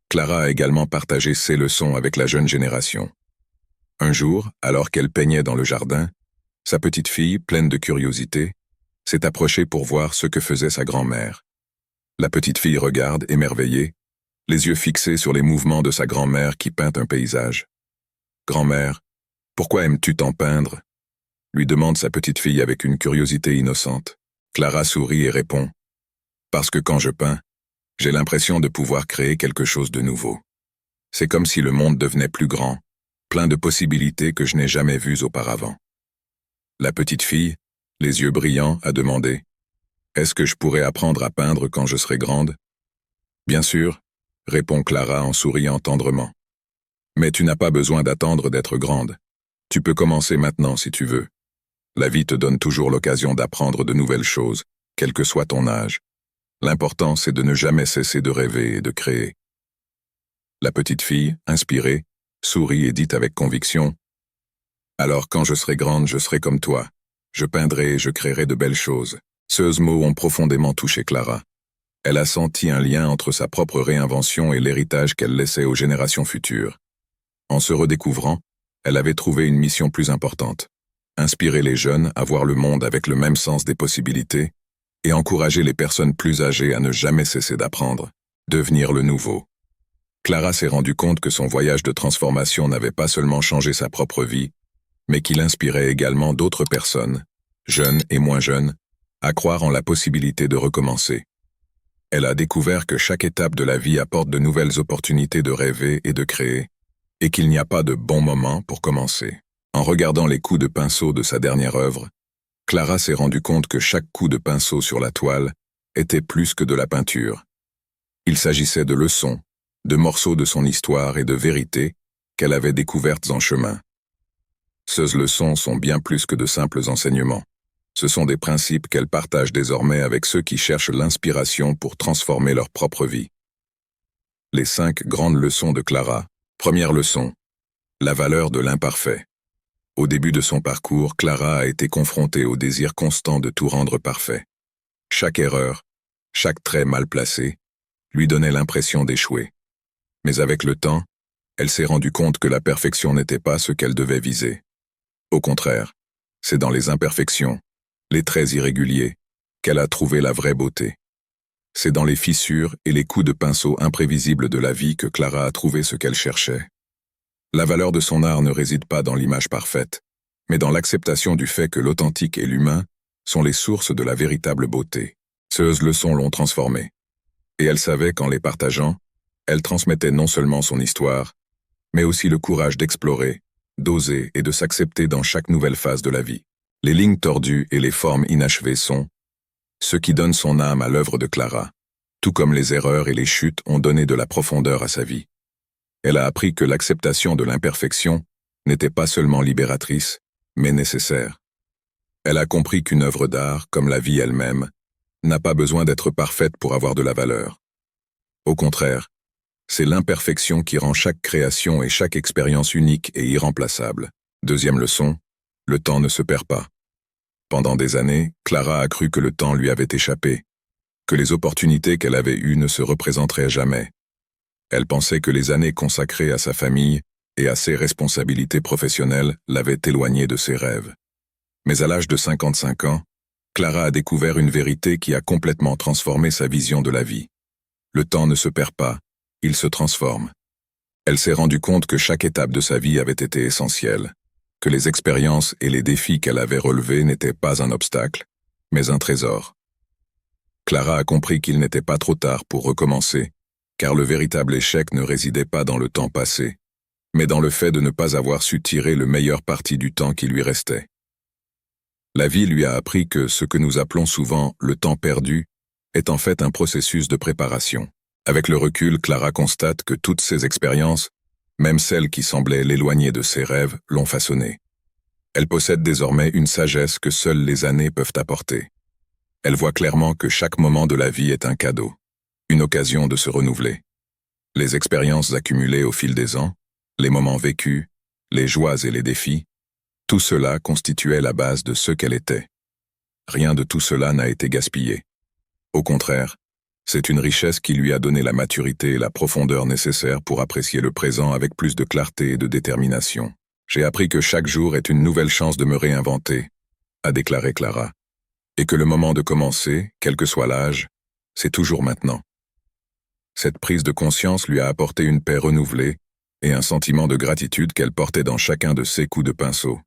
Clara a également partagé ses leçons avec la jeune génération. Un jour, alors qu'elle peignait dans le jardin, sa petite fille, pleine de curiosité, s'est approchée pour voir ce que faisait sa grand-mère. La petite fille regarde, émerveillée, les yeux fixés sur les mouvements de sa grand-mère qui peint un paysage. « Grand-mère, pourquoi aimes-tu tant peindre ?» lui demande sa petite fille avec une curiosité innocente. Clara sourit et répond « Parce que quand je peins, j'ai l'impression de pouvoir créer quelque chose de nouveau. C'est comme si le monde devenait plus grand, plein de possibilités que je n'ai jamais vues auparavant. » La petite fille, les yeux brillants, a demandé « Est-ce que je pourrais apprendre à peindre quand je serai grande ?» « Bien sûr, » répond Clara en souriant tendrement. « Mais tu n'as pas besoin d'attendre d'être grande. Tu peux commencer maintenant si tu veux. La vie te donne toujours l'occasion d'apprendre de nouvelles choses, quel que soit ton âge. L'important, c'est de ne jamais cesser de rêver et de créer. » La petite fille, inspirée, sourit et dit avec conviction « Alors quand je serai grande, je serai comme toi. Je peindrai et je créerai de belles choses. » Ces mots ont profondément touché Clara. Elle a senti un lien entre sa propre réinvention et l'héritage qu'elle laissait aux générations futures. En se redécouvrant, elle avait trouvé une mission plus importante. Inspirer les jeunes à voir le monde avec le même sens des possibilités et encourager les personnes plus âgées à ne jamais cesser d'apprendre, devenir le nouveau. Clara s'est rendue compte que son voyage de transformation n'avait pas seulement changé sa propre vie, mais qu'il inspirait également d'autres personnes, jeunes et moins jeunes, à croire en la possibilité de recommencer. Elle a découvert que chaque étape de la vie apporte de nouvelles opportunités de rêver et de créer, et qu'il n'y a pas de bon moment pour commencer. En regardant les coups de pinceau de sa dernière œuvre, Clara s'est rendue compte que chaque coup de pinceau sur la toile était plus que de la peinture. Il s'agissait de leçons, de morceaux de son histoire et de vérités qu'elle avait découvertes en chemin. Ces leçons sont bien plus que de simples enseignements. Ce sont des principes qu'elle partage désormais avec ceux qui cherchent l'inspiration pour transformer leur propre vie. Les 5 grandes leçons de Clara. Première leçon. La valeur de l'imparfait. Au début de son parcours, Clara a été confrontée au désir constant de tout rendre parfait. Chaque erreur, chaque trait mal placé, lui donnait l'impression d'échouer. Mais avec le temps, elle s'est rendue compte que la perfection n'était pas ce qu'elle devait viser. Au contraire, c'est dans les imperfections, les traits irréguliers, qu'elle a trouvé la vraie beauté. C'est dans les fissures et les coups de pinceau imprévisibles de la vie que Clara a trouvé ce qu'elle cherchait. La valeur de son art ne réside pas dans l'image parfaite, mais dans l'acceptation du fait que l'authentique et l'humain sont les sources de la véritable beauté. Ces leçons l'ont transformée. Et elle savait qu'en les partageant, elle transmettait non seulement son histoire, mais aussi le courage d'explorer, d'oser et de s'accepter dans chaque nouvelle phase de la vie. Les lignes tordues et les formes inachevées sont ce qui donne son âme à l'œuvre de Clara, tout comme les erreurs et les chutes ont donné de la profondeur à sa vie. Elle a appris que l'acceptation de l'imperfection n'était pas seulement libératrice, mais nécessaire. Elle a compris qu'une œuvre d'art, comme la vie elle-même, n'a pas besoin d'être parfaite pour avoir de la valeur. Au contraire, C'est l'imperfection qui rend chaque création et chaque expérience unique et irremplaçable. Deuxième leçon, le temps ne se perd pas. Pendant des années, Clara a cru que le temps lui avait échappé, que les opportunités qu'elle avait eues ne se représenteraient jamais. Elle pensait que les années consacrées à sa famille et à ses responsabilités professionnelles l'avaient éloignée de ses rêves. Mais à l'âge de 55 ans, Clara a découvert une vérité qui a complètement transformé sa vision de la vie. Le temps ne se perd pas, il se transforme. Elle s'est rendue compte que chaque étape de sa vie avait été essentielle, que les expériences et les défis qu'elle avait relevés n'étaient pas un obstacle, mais un trésor. Clara a compris qu'il n'était pas trop tard pour recommencer, car le véritable échec ne résidait pas dans le temps passé, mais dans le fait de ne pas avoir su tirer le meilleur parti du temps qui lui restait. La vie lui a appris que ce que nous appelons souvent le temps perdu est en fait un processus de préparation. Avec le recul, Clara constate que toutes ses expériences, même celles qui semblaient l'éloigner de ses rêves, l'ont façonnée. Elle possède désormais une sagesse que seules les années peuvent apporter. Elle voit clairement que chaque moment de la vie est un cadeau, une occasion de se renouveler. Les expériences accumulées au fil des ans, les moments vécus, les joies et les défis, tout cela constituait la base de ce qu'elle était. Rien de tout cela n'a été gaspillé. Au contraire, c'est une richesse qui lui a donné la maturité et la profondeur nécessaires pour apprécier le présent avec plus de clarté et de détermination. J'ai appris que chaque jour est une nouvelle chance de me réinventer, a déclaré Clara, et que le moment de commencer, quel que soit l'âge, c'est toujours maintenant. Cette prise de conscience lui a apporté une paix renouvelée et un sentiment de gratitude qu'elle portait dans chacun de ses coups de pinceau.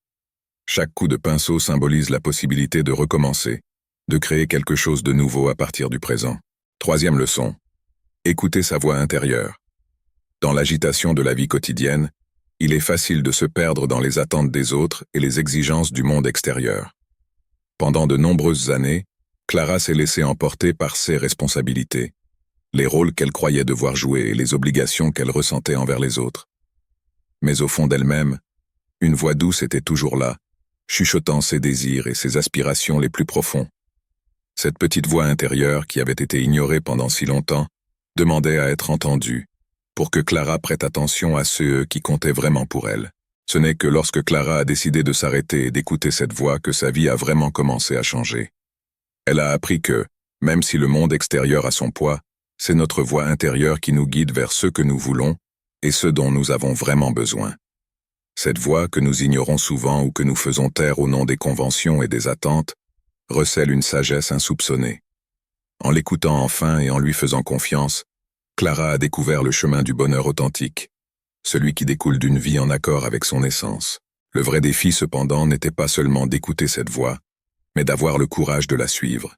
Chaque coup de pinceau symbolise la possibilité de recommencer, de créer quelque chose de nouveau à partir du présent. Troisième leçon. Écouter sa voix intérieure. Dans l'agitation de la vie quotidienne, il est facile de se perdre dans les attentes des autres et les exigences du monde extérieur. Pendant de nombreuses années, Clara s'est laissée emporter par ses responsabilités, les rôles qu'elle croyait devoir jouer et les obligations qu'elle ressentait envers les autres. Mais au fond d'elle-même, une voix douce était toujours là, chuchotant ses désirs et ses aspirations les plus profonds. Cette petite voix intérieure, qui avait été ignorée pendant si longtemps, demandait à être entendue, pour que Clara prête attention à ceux qui comptaient vraiment pour elle. Ce n'est que lorsque Clara a décidé de s'arrêter et d'écouter cette voix que sa vie a vraiment commencé à changer. Elle a appris que, même si le monde extérieur a son poids, c'est notre voix intérieure qui nous guide vers ce que nous voulons et ce dont nous avons vraiment besoin. Cette voix que nous ignorons souvent ou que nous faisons taire au nom des conventions et des attentes, recèle une sagesse insoupçonnée. En l'écoutant enfin et en lui faisant confiance, Clara a découvert le chemin du bonheur authentique, celui qui découle d'une vie en accord avec son essence. Le vrai défi, cependant, n'était pas seulement d'écouter cette voix, mais d'avoir le courage de la suivre.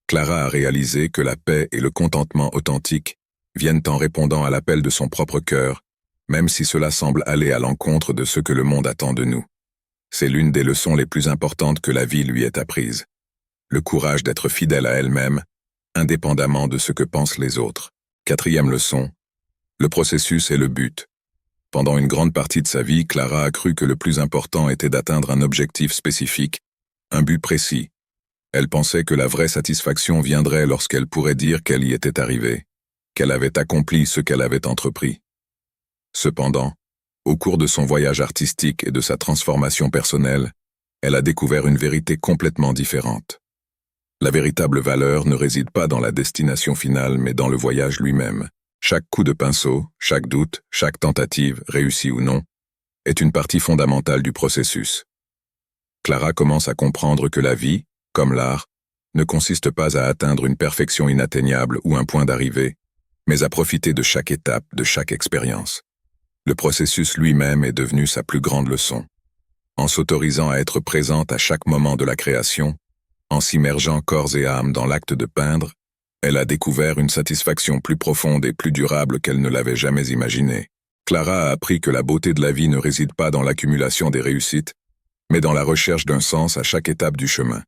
Clara a réalisé que la paix et le contentement authentique viennent en répondant à l'appel de son propre cœur, même si cela semble aller à l'encontre de ce que le monde attend de nous. C'est l'une des leçons les plus importantes que la vie lui ait apprises. Le courage d'être fidèle à elle-même, indépendamment de ce que pensent les autres. Quatrième leçon. Le processus est le but. Pendant une grande partie de sa vie, Clara a cru que le plus important était d'atteindre un objectif spécifique, un but précis. Elle pensait que la vraie satisfaction viendrait lorsqu'elle pourrait dire qu'elle y était arrivée, qu'elle avait accompli ce qu'elle avait entrepris. Cependant, au cours de son voyage artistique et de sa transformation personnelle, elle a découvert une vérité complètement différente. La véritable valeur ne réside pas dans la destination finale, mais dans le voyage lui-même. Chaque coup de pinceau, chaque doute, chaque tentative, réussie ou non, est une partie fondamentale du processus. Clara commence à comprendre que la vie, comme l'art, ne consiste pas à atteindre une perfection inatteignable ou un point d'arrivée, mais à profiter de chaque étape, de chaque expérience. Le processus lui-même est devenu sa plus grande leçon. En s'autorisant à être présente à chaque moment de la création, en s'immergeant corps et âme dans l'acte de peindre, elle a découvert une satisfaction plus profonde et plus durable qu'elle ne l'avait jamais imaginée. Clara a appris que la beauté de la vie ne réside pas dans l'accumulation des réussites, mais dans la recherche d'un sens à chaque étape du chemin.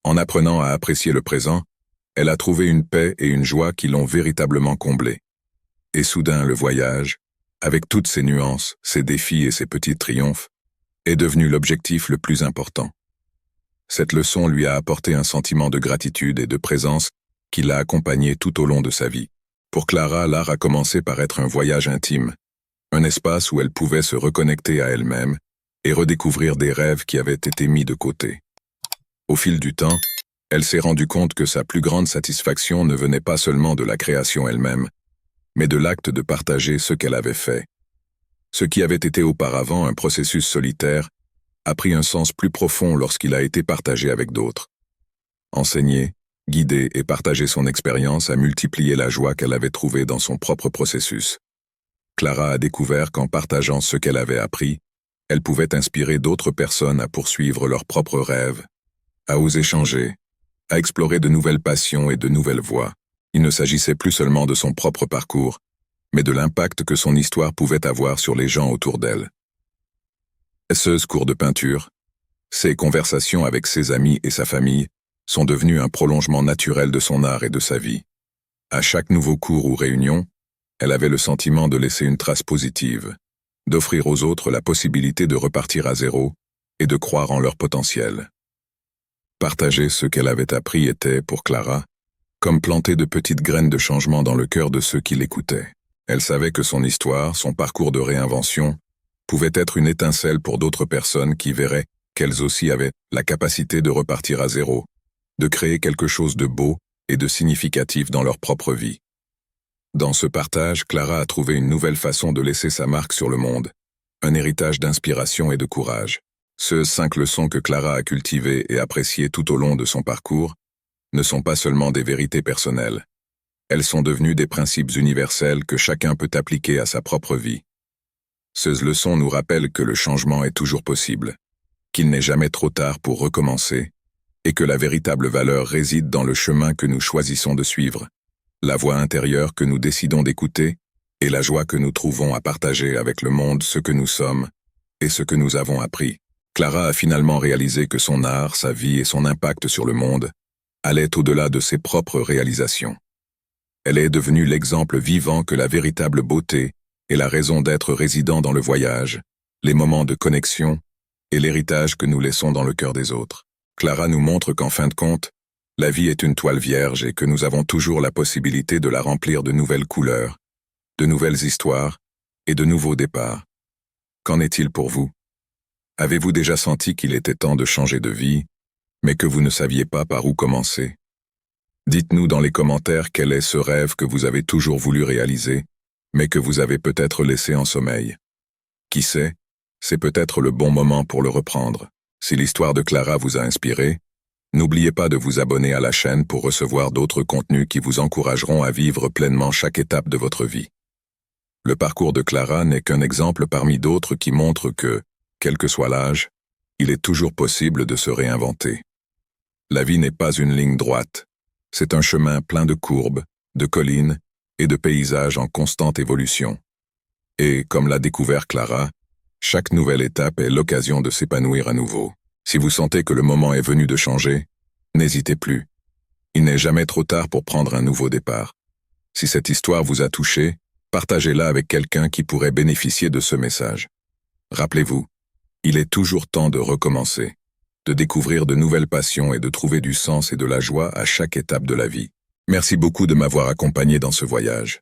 En apprenant à apprécier le présent, elle a trouvé une paix et une joie qui l'ont véritablement comblée. Et soudain, le voyage, avec toutes ses nuances, ses défis et ses petits triomphes, est devenu l'objectif le plus important. Cette leçon lui a apporté un sentiment de gratitude et de présence qui l'a accompagné tout au long de sa vie. Pour Clara, l'art a commencé par être un voyage intime, un espace où elle pouvait se reconnecter à elle-même et redécouvrir des rêves qui avaient été mis de côté. Au fil du temps, elle s'est rendue compte que sa plus grande satisfaction ne venait pas seulement de la création elle-même, mais de l'acte de partager ce qu'elle avait fait. Ce qui avait été auparavant un processus solitaire a pris un sens plus profond lorsqu'il a été partagé avec d'autres. Enseigner, guider et partager son expérience a multiplié la joie qu'elle avait trouvée dans son propre processus. Clara a découvert qu'en partageant ce qu'elle avait appris, elle pouvait inspirer d'autres personnes à poursuivre leurs propres rêves, à oser changer, à explorer de nouvelles passions et de nouvelles voies. Il ne s'agissait plus seulement de son propre parcours, mais de l'impact que son histoire pouvait avoir sur les gens autour d'elle. Ses cours de peinture, ses conversations avec ses amis et sa famille sont devenus un prolongement naturel de son art et de sa vie. À chaque nouveau cours ou réunion, elle avait le sentiment de laisser une trace positive, d'offrir aux autres la possibilité de repartir à zéro et de croire en leur potentiel. Partager ce qu'elle avait appris était, pour Clara, comme planter de petites graines de changement dans le cœur de ceux qui l'écoutaient. Elle savait que son histoire, son parcours de réinvention, pouvait être une étincelle pour d'autres personnes qui verraient qu'elles aussi avaient la capacité de repartir à zéro, de créer quelque chose de beau et de significatif dans leur propre vie. Dans ce partage, Clara a trouvé une nouvelle façon de laisser sa marque sur le monde, un héritage d'inspiration et de courage. Ces 5 leçons que Clara a cultivées et appréciées tout au long de son parcours ne sont pas seulement des vérités personnelles. Elles sont devenues des principes universels que chacun peut appliquer à sa propre vie. Ces leçons nous rappellent que le changement est toujours possible, qu'il n'est jamais trop tard pour recommencer, et que la véritable valeur réside dans le chemin que nous choisissons de suivre, la voix intérieure que nous décidons d'écouter, et la joie que nous trouvons à partager avec le monde ce que nous sommes et ce que nous avons appris. Clara a finalement réalisé que son art, sa vie et son impact sur le monde allaient au-delà de ses propres réalisations. Elle est devenue l'exemple vivant que la véritable beauté est la raison d'être résident dans le voyage, les moments de connexion et l'héritage que nous laissons dans le cœur des autres. Clara nous montre qu'en fin de compte, la vie est une toile vierge et que nous avons toujours la possibilité de la remplir de nouvelles couleurs, de nouvelles histoires et de nouveaux départs. Qu'en est-il pour vous? Avez-vous déjà senti qu'il était temps de changer de vie, mais que vous ne saviez pas par où commencer? Dites-nous dans les commentaires quel est ce rêve que vous avez toujours voulu réaliser, mais que vous avez peut-être laissé en sommeil. Qui sait, c'est peut-être le bon moment pour le reprendre. Si l'histoire de Clara vous a inspiré, n'oubliez pas de vous abonner à la chaîne pour recevoir d'autres contenus qui vous encourageront à vivre pleinement chaque étape de votre vie. Le parcours de Clara n'est qu'un exemple parmi d'autres qui montre que, quel que soit l'âge, il est toujours possible de se réinventer. La vie n'est pas une ligne droite, c'est un chemin plein de courbes, de collines et de paysages en constante évolution. Et, comme l'a découvert Clara, chaque nouvelle étape est l'occasion de s'épanouir à nouveau. Si vous sentez que le moment est venu de changer, n'hésitez plus. Il n'est jamais trop tard pour prendre un nouveau départ. Si cette histoire vous a touché, partagez-la avec quelqu'un qui pourrait bénéficier de ce message. Rappelez-vous, il est toujours temps de recommencer, de découvrir de nouvelles passions et de trouver du sens et de la joie à chaque étape de la vie. Merci beaucoup de m'avoir accompagné dans ce voyage.